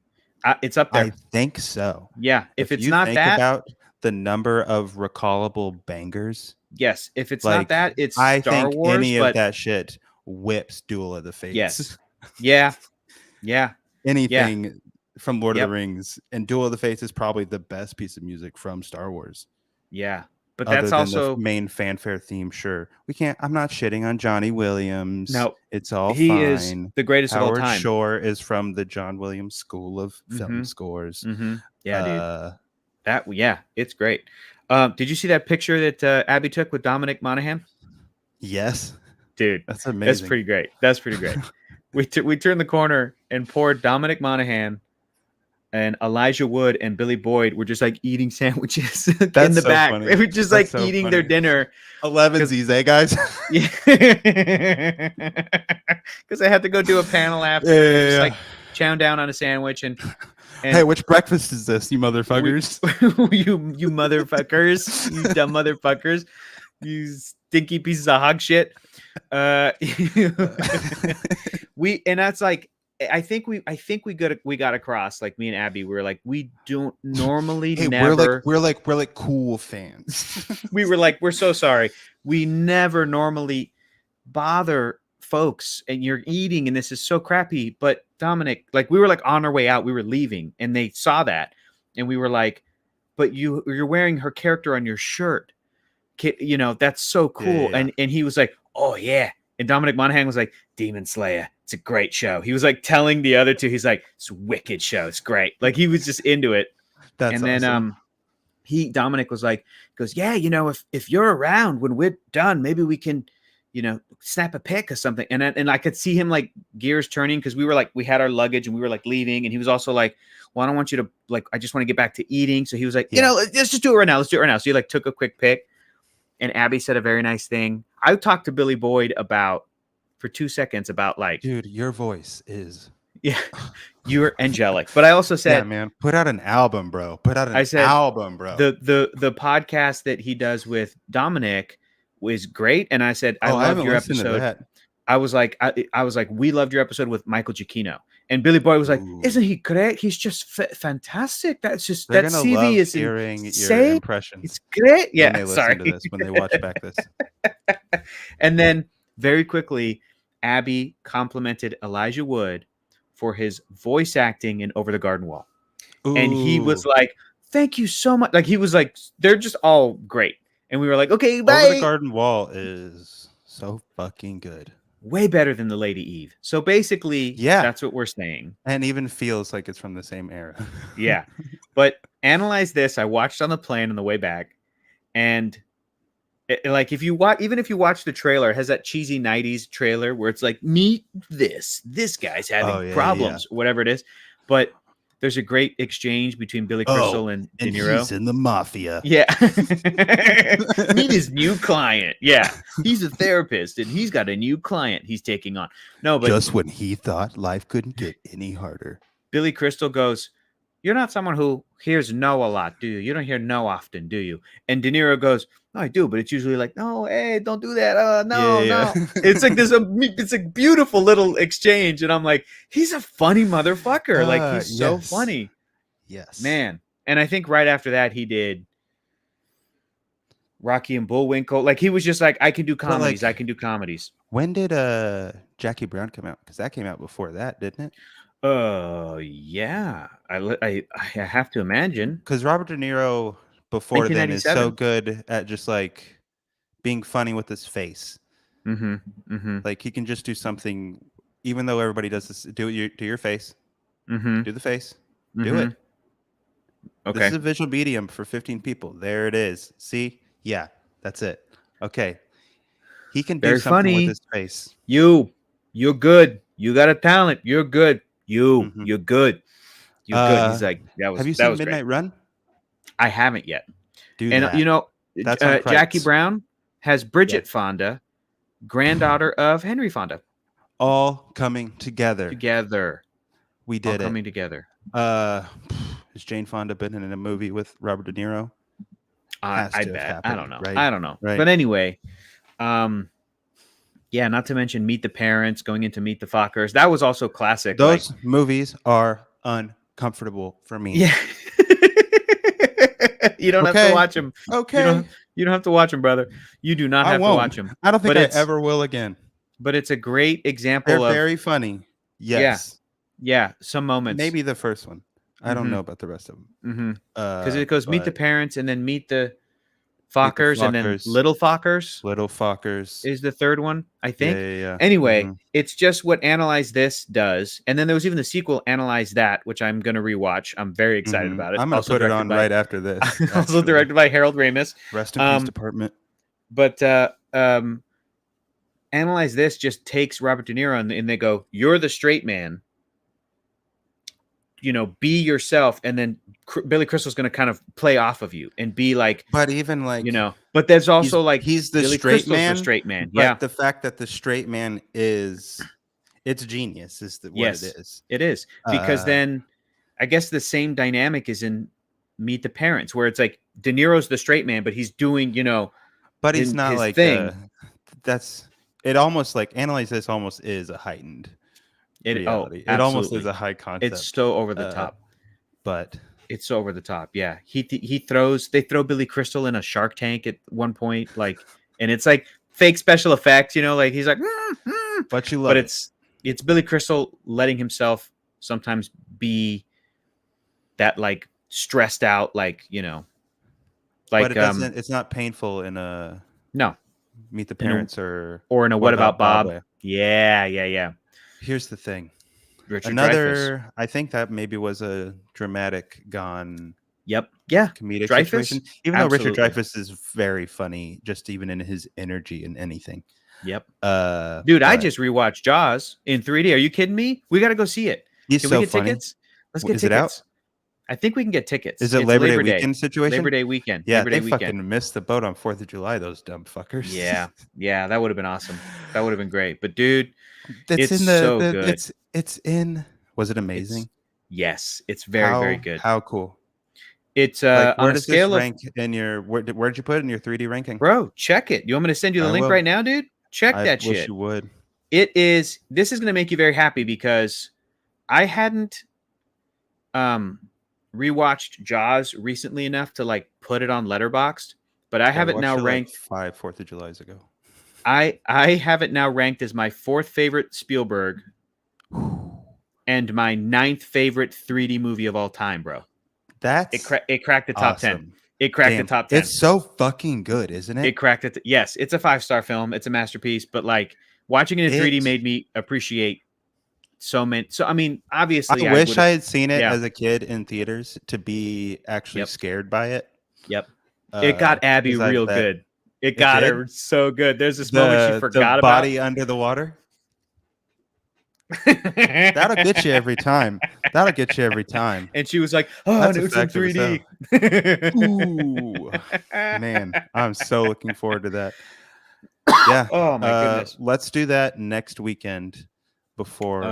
It's up there.
I think so.
Yeah, if it's
you
not
think
that,
about the number of recallable bangers.
Yes, if it's not that, it's
I
Star
think
Wars.
Any of that shit whips Duel of the Fates.
Yes. Yeah.
Anything from Lord of the Rings, and Duel of the Fates is probably the best piece of music from Star Wars.
Yeah, but
other
that's
than
also
the main fanfare theme. Sure, we can't. I'm not shitting on Johnny Williams.
No,
it's all
he
fine.
Is the greatest
Howard
of all time.
Shore is from the John Williams School of Film Scores.
Yeah, dude. It's great. Did you see that picture that Abby took with Dominic Monaghan?
Yes,
dude,
that's amazing.
That's pretty great. We turned the corner and poor Dominic Monaghan and Elijah Wood and Billy Boyd were just like eating sandwiches in the
so
back.
funny.
They were just
That's
like
so
eating
funny.
their dinner.
11sies, eh, guys?
Yeah. Because I had to go do a panel after. And they're just like chowing down on a sandwich. And
hey, which breakfast is this, you motherfuckers?
you motherfuckers. You dumb motherfuckers. You stinky pieces of hog shit. And that's like, I think we got across, like, me and Abby, we were like, we don't normally never.
We're like cool fans.
We were like, we're so sorry. We never normally bother folks, and you're eating, and this is so crappy. But Dominic, like, we were like on our way out, we were leaving, and they saw that, and we were like, but you're wearing her character on your shirt. You know, that's so cool.
Yeah.
And he was like, oh yeah. And Dominic Monaghan was like, Demon Slayer, it's a great show. He was like telling the other two, he's like, it's a wicked show, it's great. Like, he was just into it.
That's
and
awesome.
then Dominic was like, goes, yeah, you know, if you're around when we're done, maybe we can, you know, snap a pic or something. And I could see him like gears turning, because we had our luggage and we were like leaving, and he was also like, well, I don't want you to, like, I just want to get back to eating. So he was like, you know, let's just do it right now. Let's do it right now. So he like took a quick pic. And Abby said a very nice thing. I talked to Billy Boyd for 2 seconds about, like,
dude, your voice is,
yeah, you're angelic. But I also said,
yeah, man, put out an album, bro. Album, bro.
The podcast that he does with Dominic was great. And I said, I loved your episode. I was like, we loved your episode with Michael Giacchino. And Billy Boyd was like, isn't he great? He's just fantastic. That's just, that CV is
hearing
insane.
Your impressions.
It's great. Yeah,
when they listen to this, when they watch back this.
And then very quickly, Abby complimented Elijah Wood for his voice acting in Over the Garden Wall. Ooh. And he was like, thank you so much. Like, he was like, they're just all great. And we were like, okay, bye.
Over the Garden Wall is so fucking good.
Way better than the Lady Eve. So basically, yeah, that's what we're saying.
And even feels like it's from the same era.
Yeah. But analyze this. I watched on the plane on the way back. And like, if you watch the trailer, it has that cheesy 90s trailer where it's like, meet this guy's having problems, whatever it is. But there's a great exchange between Billy Crystal and De Niro.
He's in the mafia.
Yeah. Meet his new client. Yeah. He's a therapist, and he's got a new client he's taking on. No, but
just when he thought life couldn't get any harder,
Billy Crystal goes, you're not someone who hears no a lot, do you? You don't hear no often, do you? And De Niro goes, no, I do, but it's usually like, no, hey, don't do that. No. It's like it's a beautiful little exchange. And I'm like, he's a funny motherfucker. Like, he's so funny.
Yes.
Man. And I think right after that, he did Rocky and Bullwinkle. Like, he was just like, I can do comedies. I can do comedies.
When did Jackie Brown come out? Because that came out before that, didn't it?
Yeah. I have to imagine.
Because Robert De Niro before then is so good at just like being funny with his face.
Mm-hmm. Mm-hmm.
Like, he can just do something, even though everybody does this. Do your face.
Mm-hmm.
Do the face.
Mm-hmm.
Do it.
Okay.
This is a visual medium for 15 people. There it is. See? Yeah, that's it. Okay. He can do something with his face.
You're good. You got a talent. You're good. You're good. You're good. He's like,
have you seen Midnight Run?
I haven't yet.
That.
You know, Jackie Brown has Bridget Fonda, granddaughter of Henry Fonda.
All coming together. We did
all coming together.
Has Jane Fonda been in a movie with Robert De Niro?
I bet. Happened, I don't know.
Right?
I don't know.
Right.
But anyway, yeah, not to mention Meet the Parents, going into Meet the Fockers. That was also classic.
Those movies are uncomfortable for me.
Yeah. You don't have to watch them.
Okay.
You don't have to watch them, brother. You do not have to watch them.
I don't think I ever will again.
But it's a great example
They're very funny. Yes.
Yeah. Some moments.
Maybe the first one. I don't know about the rest of
them. Because it goes Meet the Parents and then Meet the Fockers and then Little Fockers.
Little Fockers
is the third one, I think.
Yeah.
Anyway, it's just what Analyze This does. And then there was even the sequel, Analyze That, which I'm going to rewatch. I'm very excited about it.
I'm going to put it on right after this.
Also directed by Harold Ramis.
Rest in peace, department.
But Analyze This just takes Robert De Niro and they go, you're the straight man. be yourself, and then Billy Crystal's going to kind of play off of you and be like,
but even like,
but there's also
he's the
Billy
straight
Crystal's
man,
the straight man.
But the fact that the straight man it's genius is what it is.
It is, because then I guess the same dynamic is in Meet the Parents, where it's like De Niro's the straight man, but he's doing,
but he's not
his
like
thing.
That's it. Almost like Analyze This almost is a heightened reality. It almost is a high concept.
It's so over the top,
but
it's so over the top. Yeah, they throw Billy Crystal in a shark tank at one point, like, and it's like fake special effects, like he's like,
but you love it.
It's Billy Crystal letting himself sometimes be that, like, stressed out, like, like,
but it's not painful in a Meet the Parents or
in a What About Bob? Yeah.
Here's the thing.
Richard Dreyfuss.
I think that maybe was a dramatic gone.
Yep. Yeah.
Comedic
Dreyfuss?
situation. Even though Richard Dreyfuss is very funny, just even in his energy and anything.
Yep. Dude, I just rewatched Jaws in 3D. Are you kidding me? We got to go see it.
Can we get
funny. Tickets? Let's get tickets.
It out?
I think we can get tickets.
Is it Labor Day weekend situation?
Labor Day weekend.
Yeah,
Labor Day
weekend. Fucking missed the boat on 4th of July, those dumb fuckers.
Yeah, that would have been awesome. That would have been great. But dude,
it's in
so good.
It's in. Was it amazing?
Yes, it's very, very good.
How cool.
It's
where
on
does
a scale
this rank in your where'd you put it in your 3D ranking?
Bro, check it. You want me to send you the link right now, dude? Check that shit.
I wish you would.
This is going to make you very happy, because I hadn't rewatched Jaws recently enough to like put it on Letterboxd, but I have it now ranked
5 4th of July's ago.
I have it now ranked as my 4th favorite Spielberg and my 9th favorite 3D movie of all time, bro. It cracked the top
awesome.
10. It cracked the top 10.
It's so fucking good, isn't it?
It cracked it. Yes, it's a 5-star film. It's a masterpiece, but like watching it in 3D made me appreciate so many. So I mean, obviously,
I wish I had seen it as a kid in theaters to be actually scared by it.
Yep. It got Abby real good. It got her so good. There's this moment she forgot about.
The body under the water. That'll get you every time.
And she was like, "Oh, it's in 3D."
Ooh, man, I'm so looking forward to that. Yeah.
Oh my goodness.
Let's do that next weekend. Before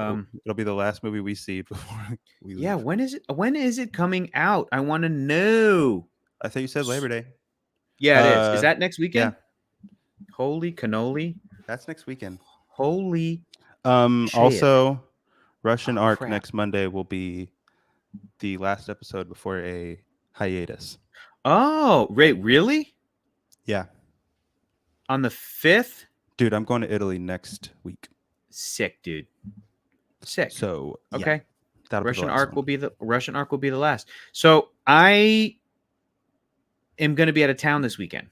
it'll be the last movie we see before we leave.
Yeah, when is it coming out? I want to know.
I thought you said Labor Day.
Yeah, it is. Is that next weekend?
Yeah.
Holy cannoli.
That's next weekend.
Holy shit.
Also, Russian Ark next Monday will be the last episode before a hiatus.
Oh, wait, really?
Yeah.
On the 5th?
Dude, I'm going to Italy next week.
Sick, dude. Sick.
So
okay,
Russian
Ark will be the last. So I am going to be out of town this weekend.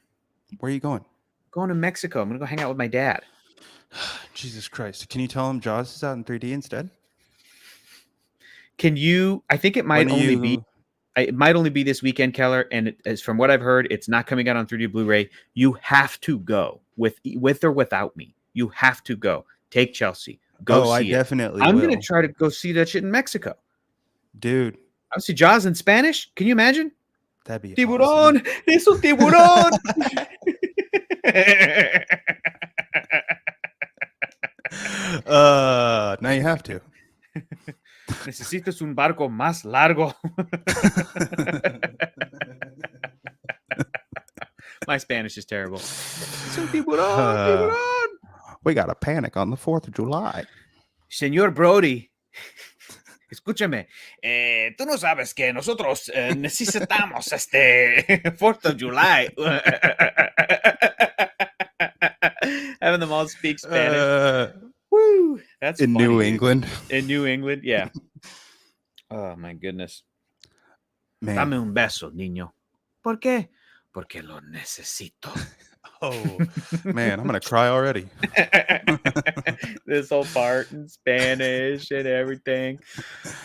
Where are you going?
Going to Mexico. I'm going to go hang out with my dad.
Jesus Christ! Can you tell him Jaws is out in 3D instead?
Can you? I think it might only be. It might only be this weekend, Keller. And as from what I've heard, it's not coming out on 3D Blu-ray. You have to go with or without me. You have to go. Take Chelsea. Go see
I
it.
definitely
I'm
will.
going to try to go see that shit in Mexico.
Dude.
I'll see Jaws in Spanish. Can you imagine?
That'd be
tiburón.
Awesome.
Es un tiburón.
Now you have to.
Necesitas un barco más largo. My Spanish is terrible. Es un tiburón.
We got a panic on the 4th of July.
Señor Brody, escúchame. Tú no sabes que nosotros necesitamos 4th of July. Having them all speak Spanish. Woo! That's
in
funny,
New England.
In New England, yeah. Oh my goodness.
Man.
Dame un beso, niño. ¿Por qué? Porque lo necesito.
Oh man, I'm gonna cry already.
This whole part in Spanish and everything.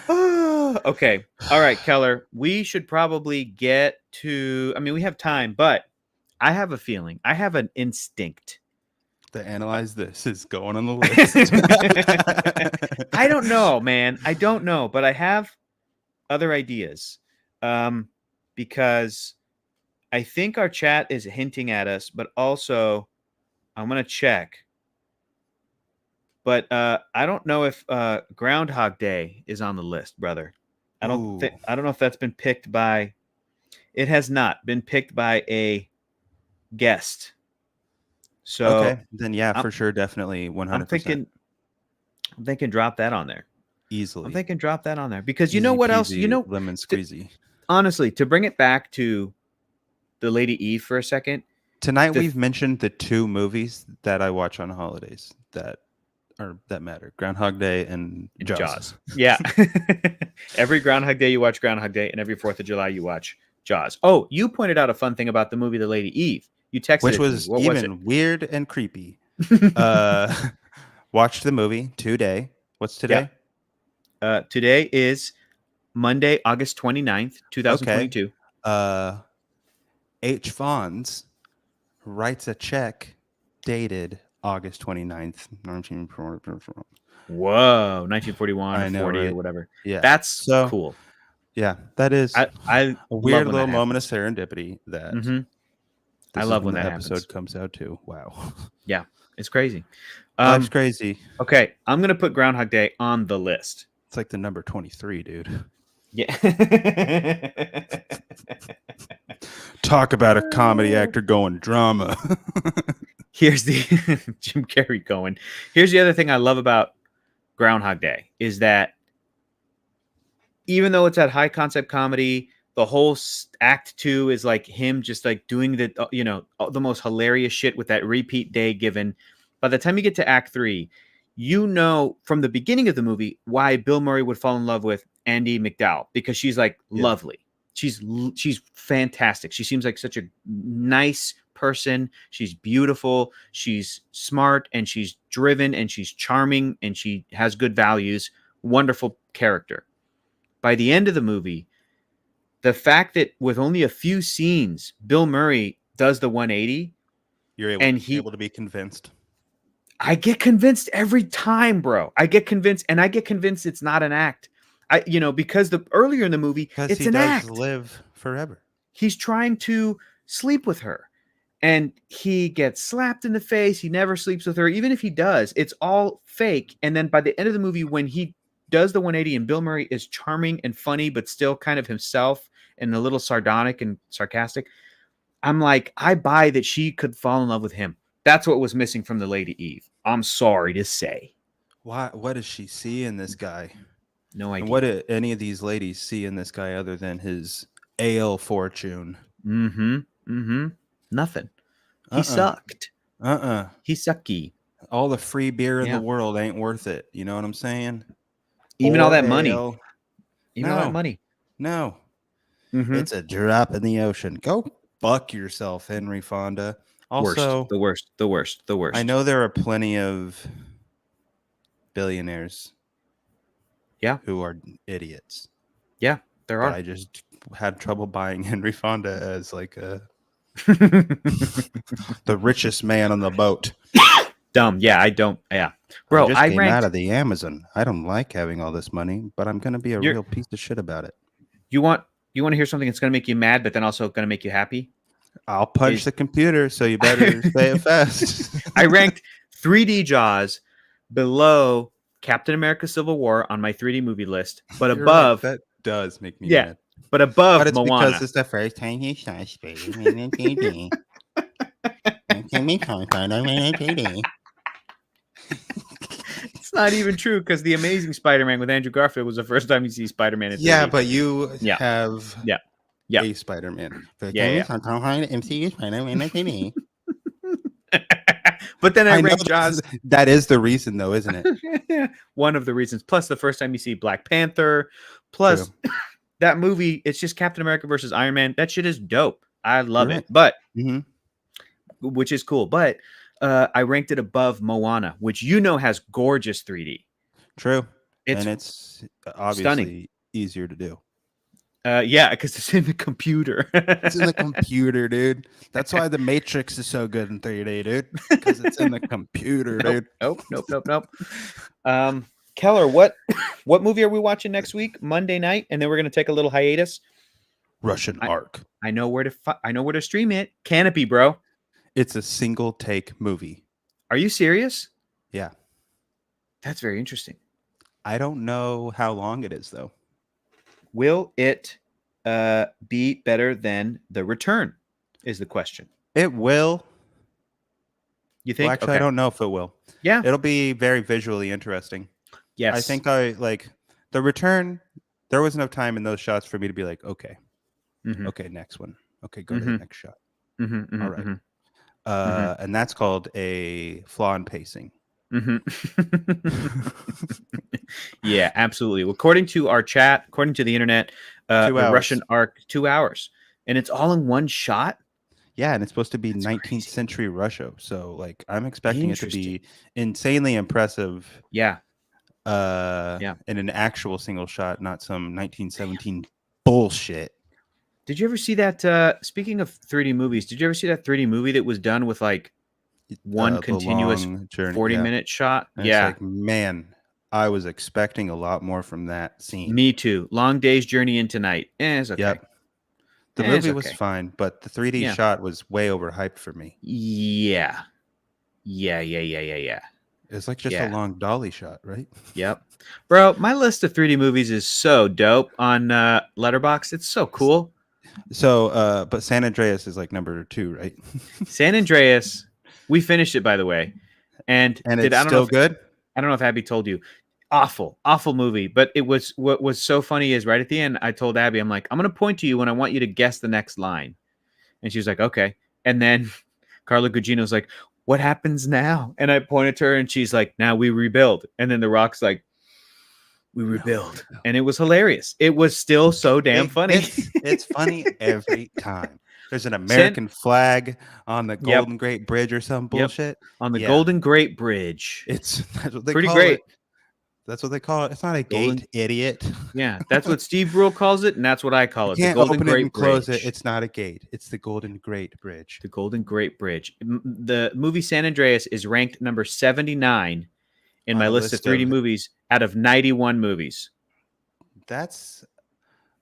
Okay. All right, Keller. We should probably get to. I mean, we have time, but I have a feeling. I have an instinct.
To analyze this is going on the list.
I don't know, man. I don't know, but I have other ideas, because I think our chat is hinting at us, but also I'm gonna check. But I don't know if Groundhog Day is on the list, brother. I don't know if that's been picked by. It has not been picked by a guest. So
okay, then yeah, for sure, definitely 100%.
I'm thinking drop that on there.
Easily.
I'm thinking drop that on there because you know what else? You know,
lemon squeezy.
Honestly, to bring it back to the Lady Eve for a second.
Tonight we've mentioned the 2 movies that I watch on holidays that matter: Groundhog Day and Jaws.
Yeah. Every Groundhog Day you watch Groundhog Day, and every 4th of July you watch Jaws. Oh, you pointed out a fun thing about the movie The Lady Eve. You texted
which
it
was
to me. What was it?
Weird and creepy. Watched the movie today. What's today?
Yep. Today is Monday, August 29th, 2022.
Okay. H. Fonz writes a check dated August 29th, 1941.
Whoa, 1941 or 40
right?
or whatever.
Yeah.
That's cool.
Yeah, that is
I
a weird little moment of serendipity that
I love when that
episode comes out too. Wow.
Yeah, it's crazy.
Life's crazy.
Okay, I'm going to put Groundhog Day on the list.
It's like the number 23, dude.
Yeah.
Talk about a comedy actor going drama.
Here's the Jim Carrey going. Here's the other thing I love about Groundhog Day is that even though it's that high concept comedy, the whole act 2 is like him just like doing the most hilarious shit with that repeat day given. By the time you get to act 3, you know from the beginning of the movie why Bill Murray would fall in love with Andie MacDowell, because she's like lovely. She's fantastic. She seems like such a nice person. She's beautiful. She's smart, and she's driven, and she's charming, and she has good values. Wonderful character. By the end of the movie, the fact that with only a few scenes, Bill Murray does the 180,
you're able to be convinced.
I get convinced every time, bro. I get convinced it's not an act. Because earlier in the movie, it's an act.
He does live forever.
He's trying to sleep with her, and he gets slapped in the face. He never sleeps with her. Even if he does, it's all fake. And then by the end of the movie, when he does the 180 and Bill Murray is charming and funny, but still kind of himself and a little sardonic and sarcastic, I'm like, I buy that she could fall in love with him. That's what was missing from the Lady Eve. I'm sorry to say.
Why? What does she see in this guy?
No idea.
And what do any of these ladies see in this guy other than his ale fortune?
Nothing. He sucked. He sucky.
All the free beer in the world ain't worth it. You know what I'm saying?
Even all that money. Even all that money.
No. It's a drop in the ocean. Go fuck yourself, Henry Fonda. Also,
the worst.
I know there are plenty of billionaires who are idiots.
Yeah, there are.
I just had trouble buying Henry Fonda as like the richest man on the boat.
Dumb. Yeah, I don't. Yeah, bro.
I came out of the Amazon. I don't like having all this money, but I'm gonna be a real piece of shit about it.
You want to hear something that's gonna make you mad, but then also gonna make you happy?
I'll punch the computer, so you better say it fast.
I ranked 3D Jaws below Captain America: Civil War on my 3D movie list, but above
that does make me mad.
But above
it's
Moana.
Because it's the first time you saw Spider-Man in 3D.
It's not even true, because The Amazing Spider-Man with Andrew Garfield was the first time you see Spider-Man in 3D.
Yeah, but you have a Spider-Man.
MCU Spider-Man in 3D. But then I ranked Jaws.
That is the reason, though, isn't it?
One of the reasons. Plus, the first time you see Black Panther. Plus, that movie, it's just Captain America versus Iron Man. That shit is dope. I love it. But, which is cool. But I ranked it above Moana, which has gorgeous 3D.
True. It's obviously stunning. Easier to do.
Yeah, because it's in the computer.
It's in the computer, dude. That's why the Matrix is so good in 3D, dude. Because it's in the computer, dude.
Nope. Keller, what movie are we watching next week? Monday night, and then we're gonna take a little hiatus.
Russian Ark.
I know where to stream it. Canopy, bro.
It's a single take movie.
Are you serious?
Yeah.
That's very interesting.
I don't know how long it is though.
Will it be better than The Return? Is the question.
It will.
You think?
Well, actually, I don't know if it will.
Yeah.
It'll be very visually interesting.
Yes.
I think I like The Return. There was enough time in those shots for me to be like, okay, okay, next one. Okay, go to the next shot. All right. And that's called a flaw in pacing.
Yeah, absolutely. According to our chat, according to the internet, the Russian Ark, 2 hours, and it's all in one shot.
Yeah, and it's supposed to be 19th century Russia. So, like, I'm expecting it to be insanely impressive.
Yeah.
In an actual single shot, not some 1917 bullshit.
Did you ever see that? Speaking of 3D movies, did you ever see that 3D movie that was done with like one continuous 40-minute shot?
And it's like, man, I was expecting a lot more from that scene.
Me too. Long Day's Journey into Night. It's okay.
Yep. The movie was fine, but the 3D shot was way overhyped for me.
Yeah.
It's like just a long dolly shot, right?
Yep. Bro, my list of 3D movies is so dope on Letterboxd. It's so cool.
So, but San Andreas is like number 2, right?
San Andreas, we finished it, by the way. And
it's still good?
I don't know if Abby told you. Awful movie. But it was, what was so funny is right at the end, I told Abby, I'm like, I'm going to point to you when I want you to guess the next line. And she was like, okay. And then Carla Gugino's like, what happens now? And I pointed to her and she's like, now we rebuild. And then The Rock's like, we rebuild. No. And it was hilarious. It was still so damn funny.
It's funny every time. There's an American flag on the Golden Gate Bridge or some bullshit.
On the Golden Gate Bridge.
That's what they
pretty
call
great.
It. That's what they call it. It's not a gate, idiot.
Yeah, that's what Steve Brule calls it, and that's what I call it.
You can't the Golden open Great it and close Bridge. It. It's not a gate. It's the Golden Great Bridge.
The Golden Great Bridge. The movie San Andreas is ranked number 79 in my list of 3D movies out of 91 movies.
That's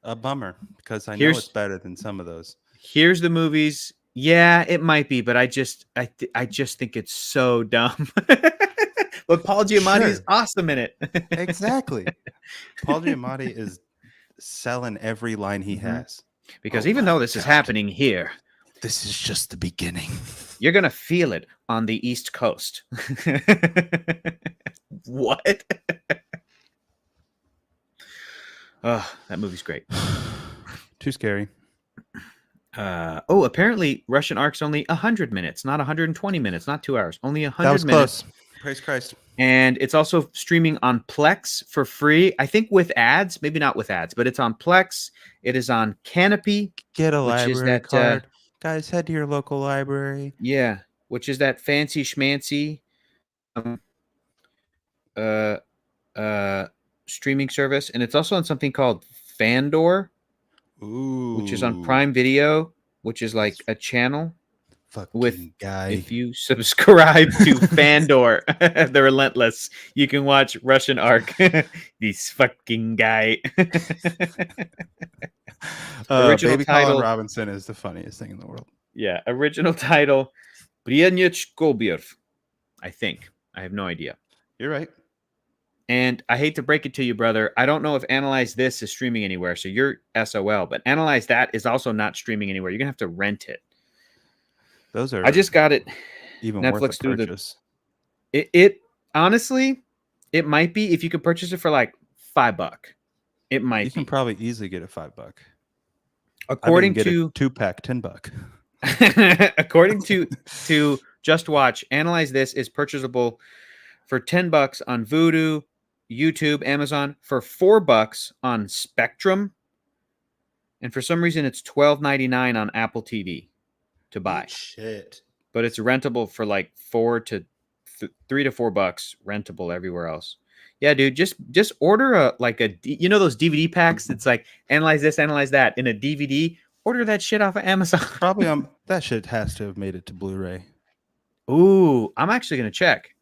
a bummer because I know it's better than some of those.
Here's the movies. Yeah, it might be, but I just think it's so dumb. But Paul Giamatti is awesome in it.
Exactly. Paul Giamatti is selling every line he has.
Because even though this is happening here,
this is just the beginning.
You're going to feel it on the East Coast. What? Oh, that movie's great.
Too scary.
Apparently Russian Ark's only 100 minutes, not 120 minutes, not 2 hours, only 100 minutes.
That was close. Praise Christ.
And it's also streaming on Plex for free. I think with ads, maybe not with ads, but it's on Plex. It is on Canopy.
Get a library card. Guys, head to your local library.
Yeah, which is that fancy schmancy streaming service. And it's also on something called Fandor, which is on Prime Video, which is like a channel. If you subscribe to Fandor, the Relentless, you can watch Russian Ark. This fucking guy.
Baby Colin Robinson is the funniest thing in the world.
Yeah, original title, Brianich Gobiev. I think. I have no idea.
You're right.
And I hate to break it to you, brother. I don't know if Analyze This is streaming anywhere, so you're SOL. But Analyze That is also not streaming anywhere. You're going to have to rent it.
Those are.
I just got it.
Even
Netflix
worth a
through
purchase.
It honestly, it might be if you could purchase it for like $5. It might.
You can probably easily get it $5.
According to
a 2-pack, $10.
According to Just Watch, Analyze This is purchasable for $10 on Vudu, YouTube, Amazon, for $4 on Spectrum, and for some reason it's $12.99 on Apple TV to buy.
Shit.
But it's rentable for like $3 to $4 rentable everywhere else. Yeah, dude, just order those DVD packs. It's like Analyze This, Analyze That in a DVD. Order that shit off of Amazon.
Probably that shit has to have made it to Blu-ray.
Ooh, I'm actually gonna check.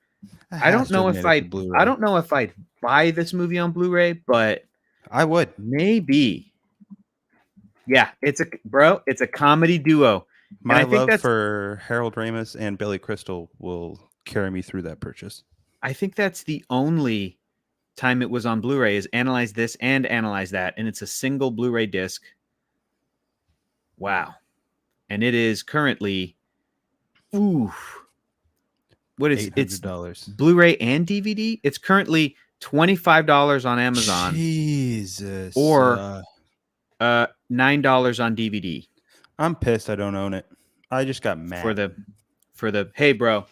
I don't know if I'd buy this movie on Blu-ray, but
I would.
Maybe. Yeah, it's a comedy duo.
My love for Harold Ramis and Billy Crystal will carry me through that purchase.
I think that's the only time it was on Blu-ray is Analyze This and Analyze That, and it's a single Blu-ray disc. Wow. And it is currently what is
$800.
It's Blu-ray and DVD? It's currently $25 on Amazon.
Jesus.
Or $9 on DVD.
I'm pissed I don't own it. I just got mad.
For the hey bro.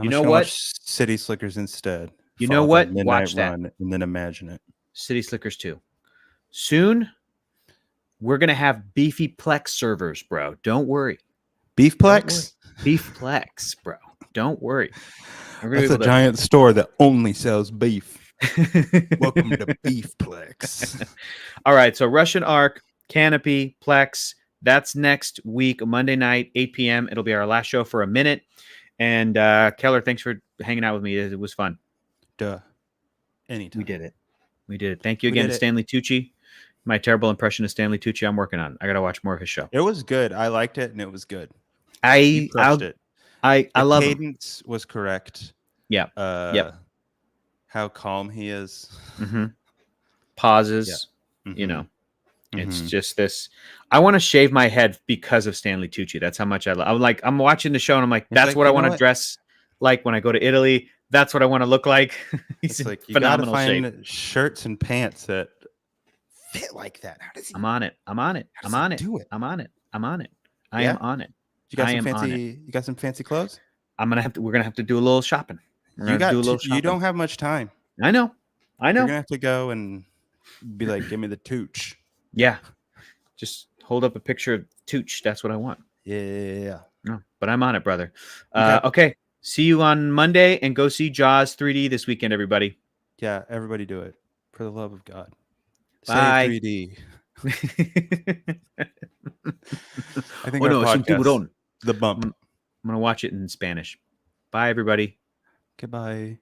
You know what? City Slickers instead.
You know what?
Watch that and then imagine it.
City Slickers 2. Soon we're gonna have Beefy Plex servers, bro. Don't worry.
Beefplex?
Beefplex, bro. Don't worry.
That's a giant store that only sells beef. Welcome to Beefplex.
All right, so Russian Ark, Canopy, Plex. That's next week, Monday night, 8 p.m. It'll be our last show for a minute. And Keller, thanks for hanging out with me. It was fun.
Duh. Anytime.
We did it. Thank you again to Stanley Tucci. My terrible impression of Stanley Tucci I'm working on. I got to watch more of his show.
It was good. I liked it, and it was good.
I love it. The
cadence was correct.
Yeah.
How calm he is.
Mm-hmm. Pauses. Yeah. Mm-hmm. You know, it's just this. I want to shave my head because of Stanley Tucci. That's how much I love. I'm watching the show, and I'm like, that's what I want to dress like when I go to Italy. That's what I want to look like. He's
it's like you
phenomenal
gotta find
shape.
Shirts and pants that fit like that. How does he?
I'm on it. I'm on it. I'm on it. Do it. I'm on it. I'm on it. I am on it.
You got some fancy clothes?
We're gonna have to do a little shopping.
You don't have much time.
I know.
You're gonna have to go and be like, give me the tooch.
Yeah. Just hold up a picture of tooch. That's what I want.
Yeah.
No, but I'm on it, brother. Okay. See you on Monday, and go see Jaws 3D this weekend, everybody.
Yeah, everybody do it. For the love of God.
Bye.
Say 3D. I think the bump.
I'm going to watch it in Spanish. Bye, everybody.
Goodbye.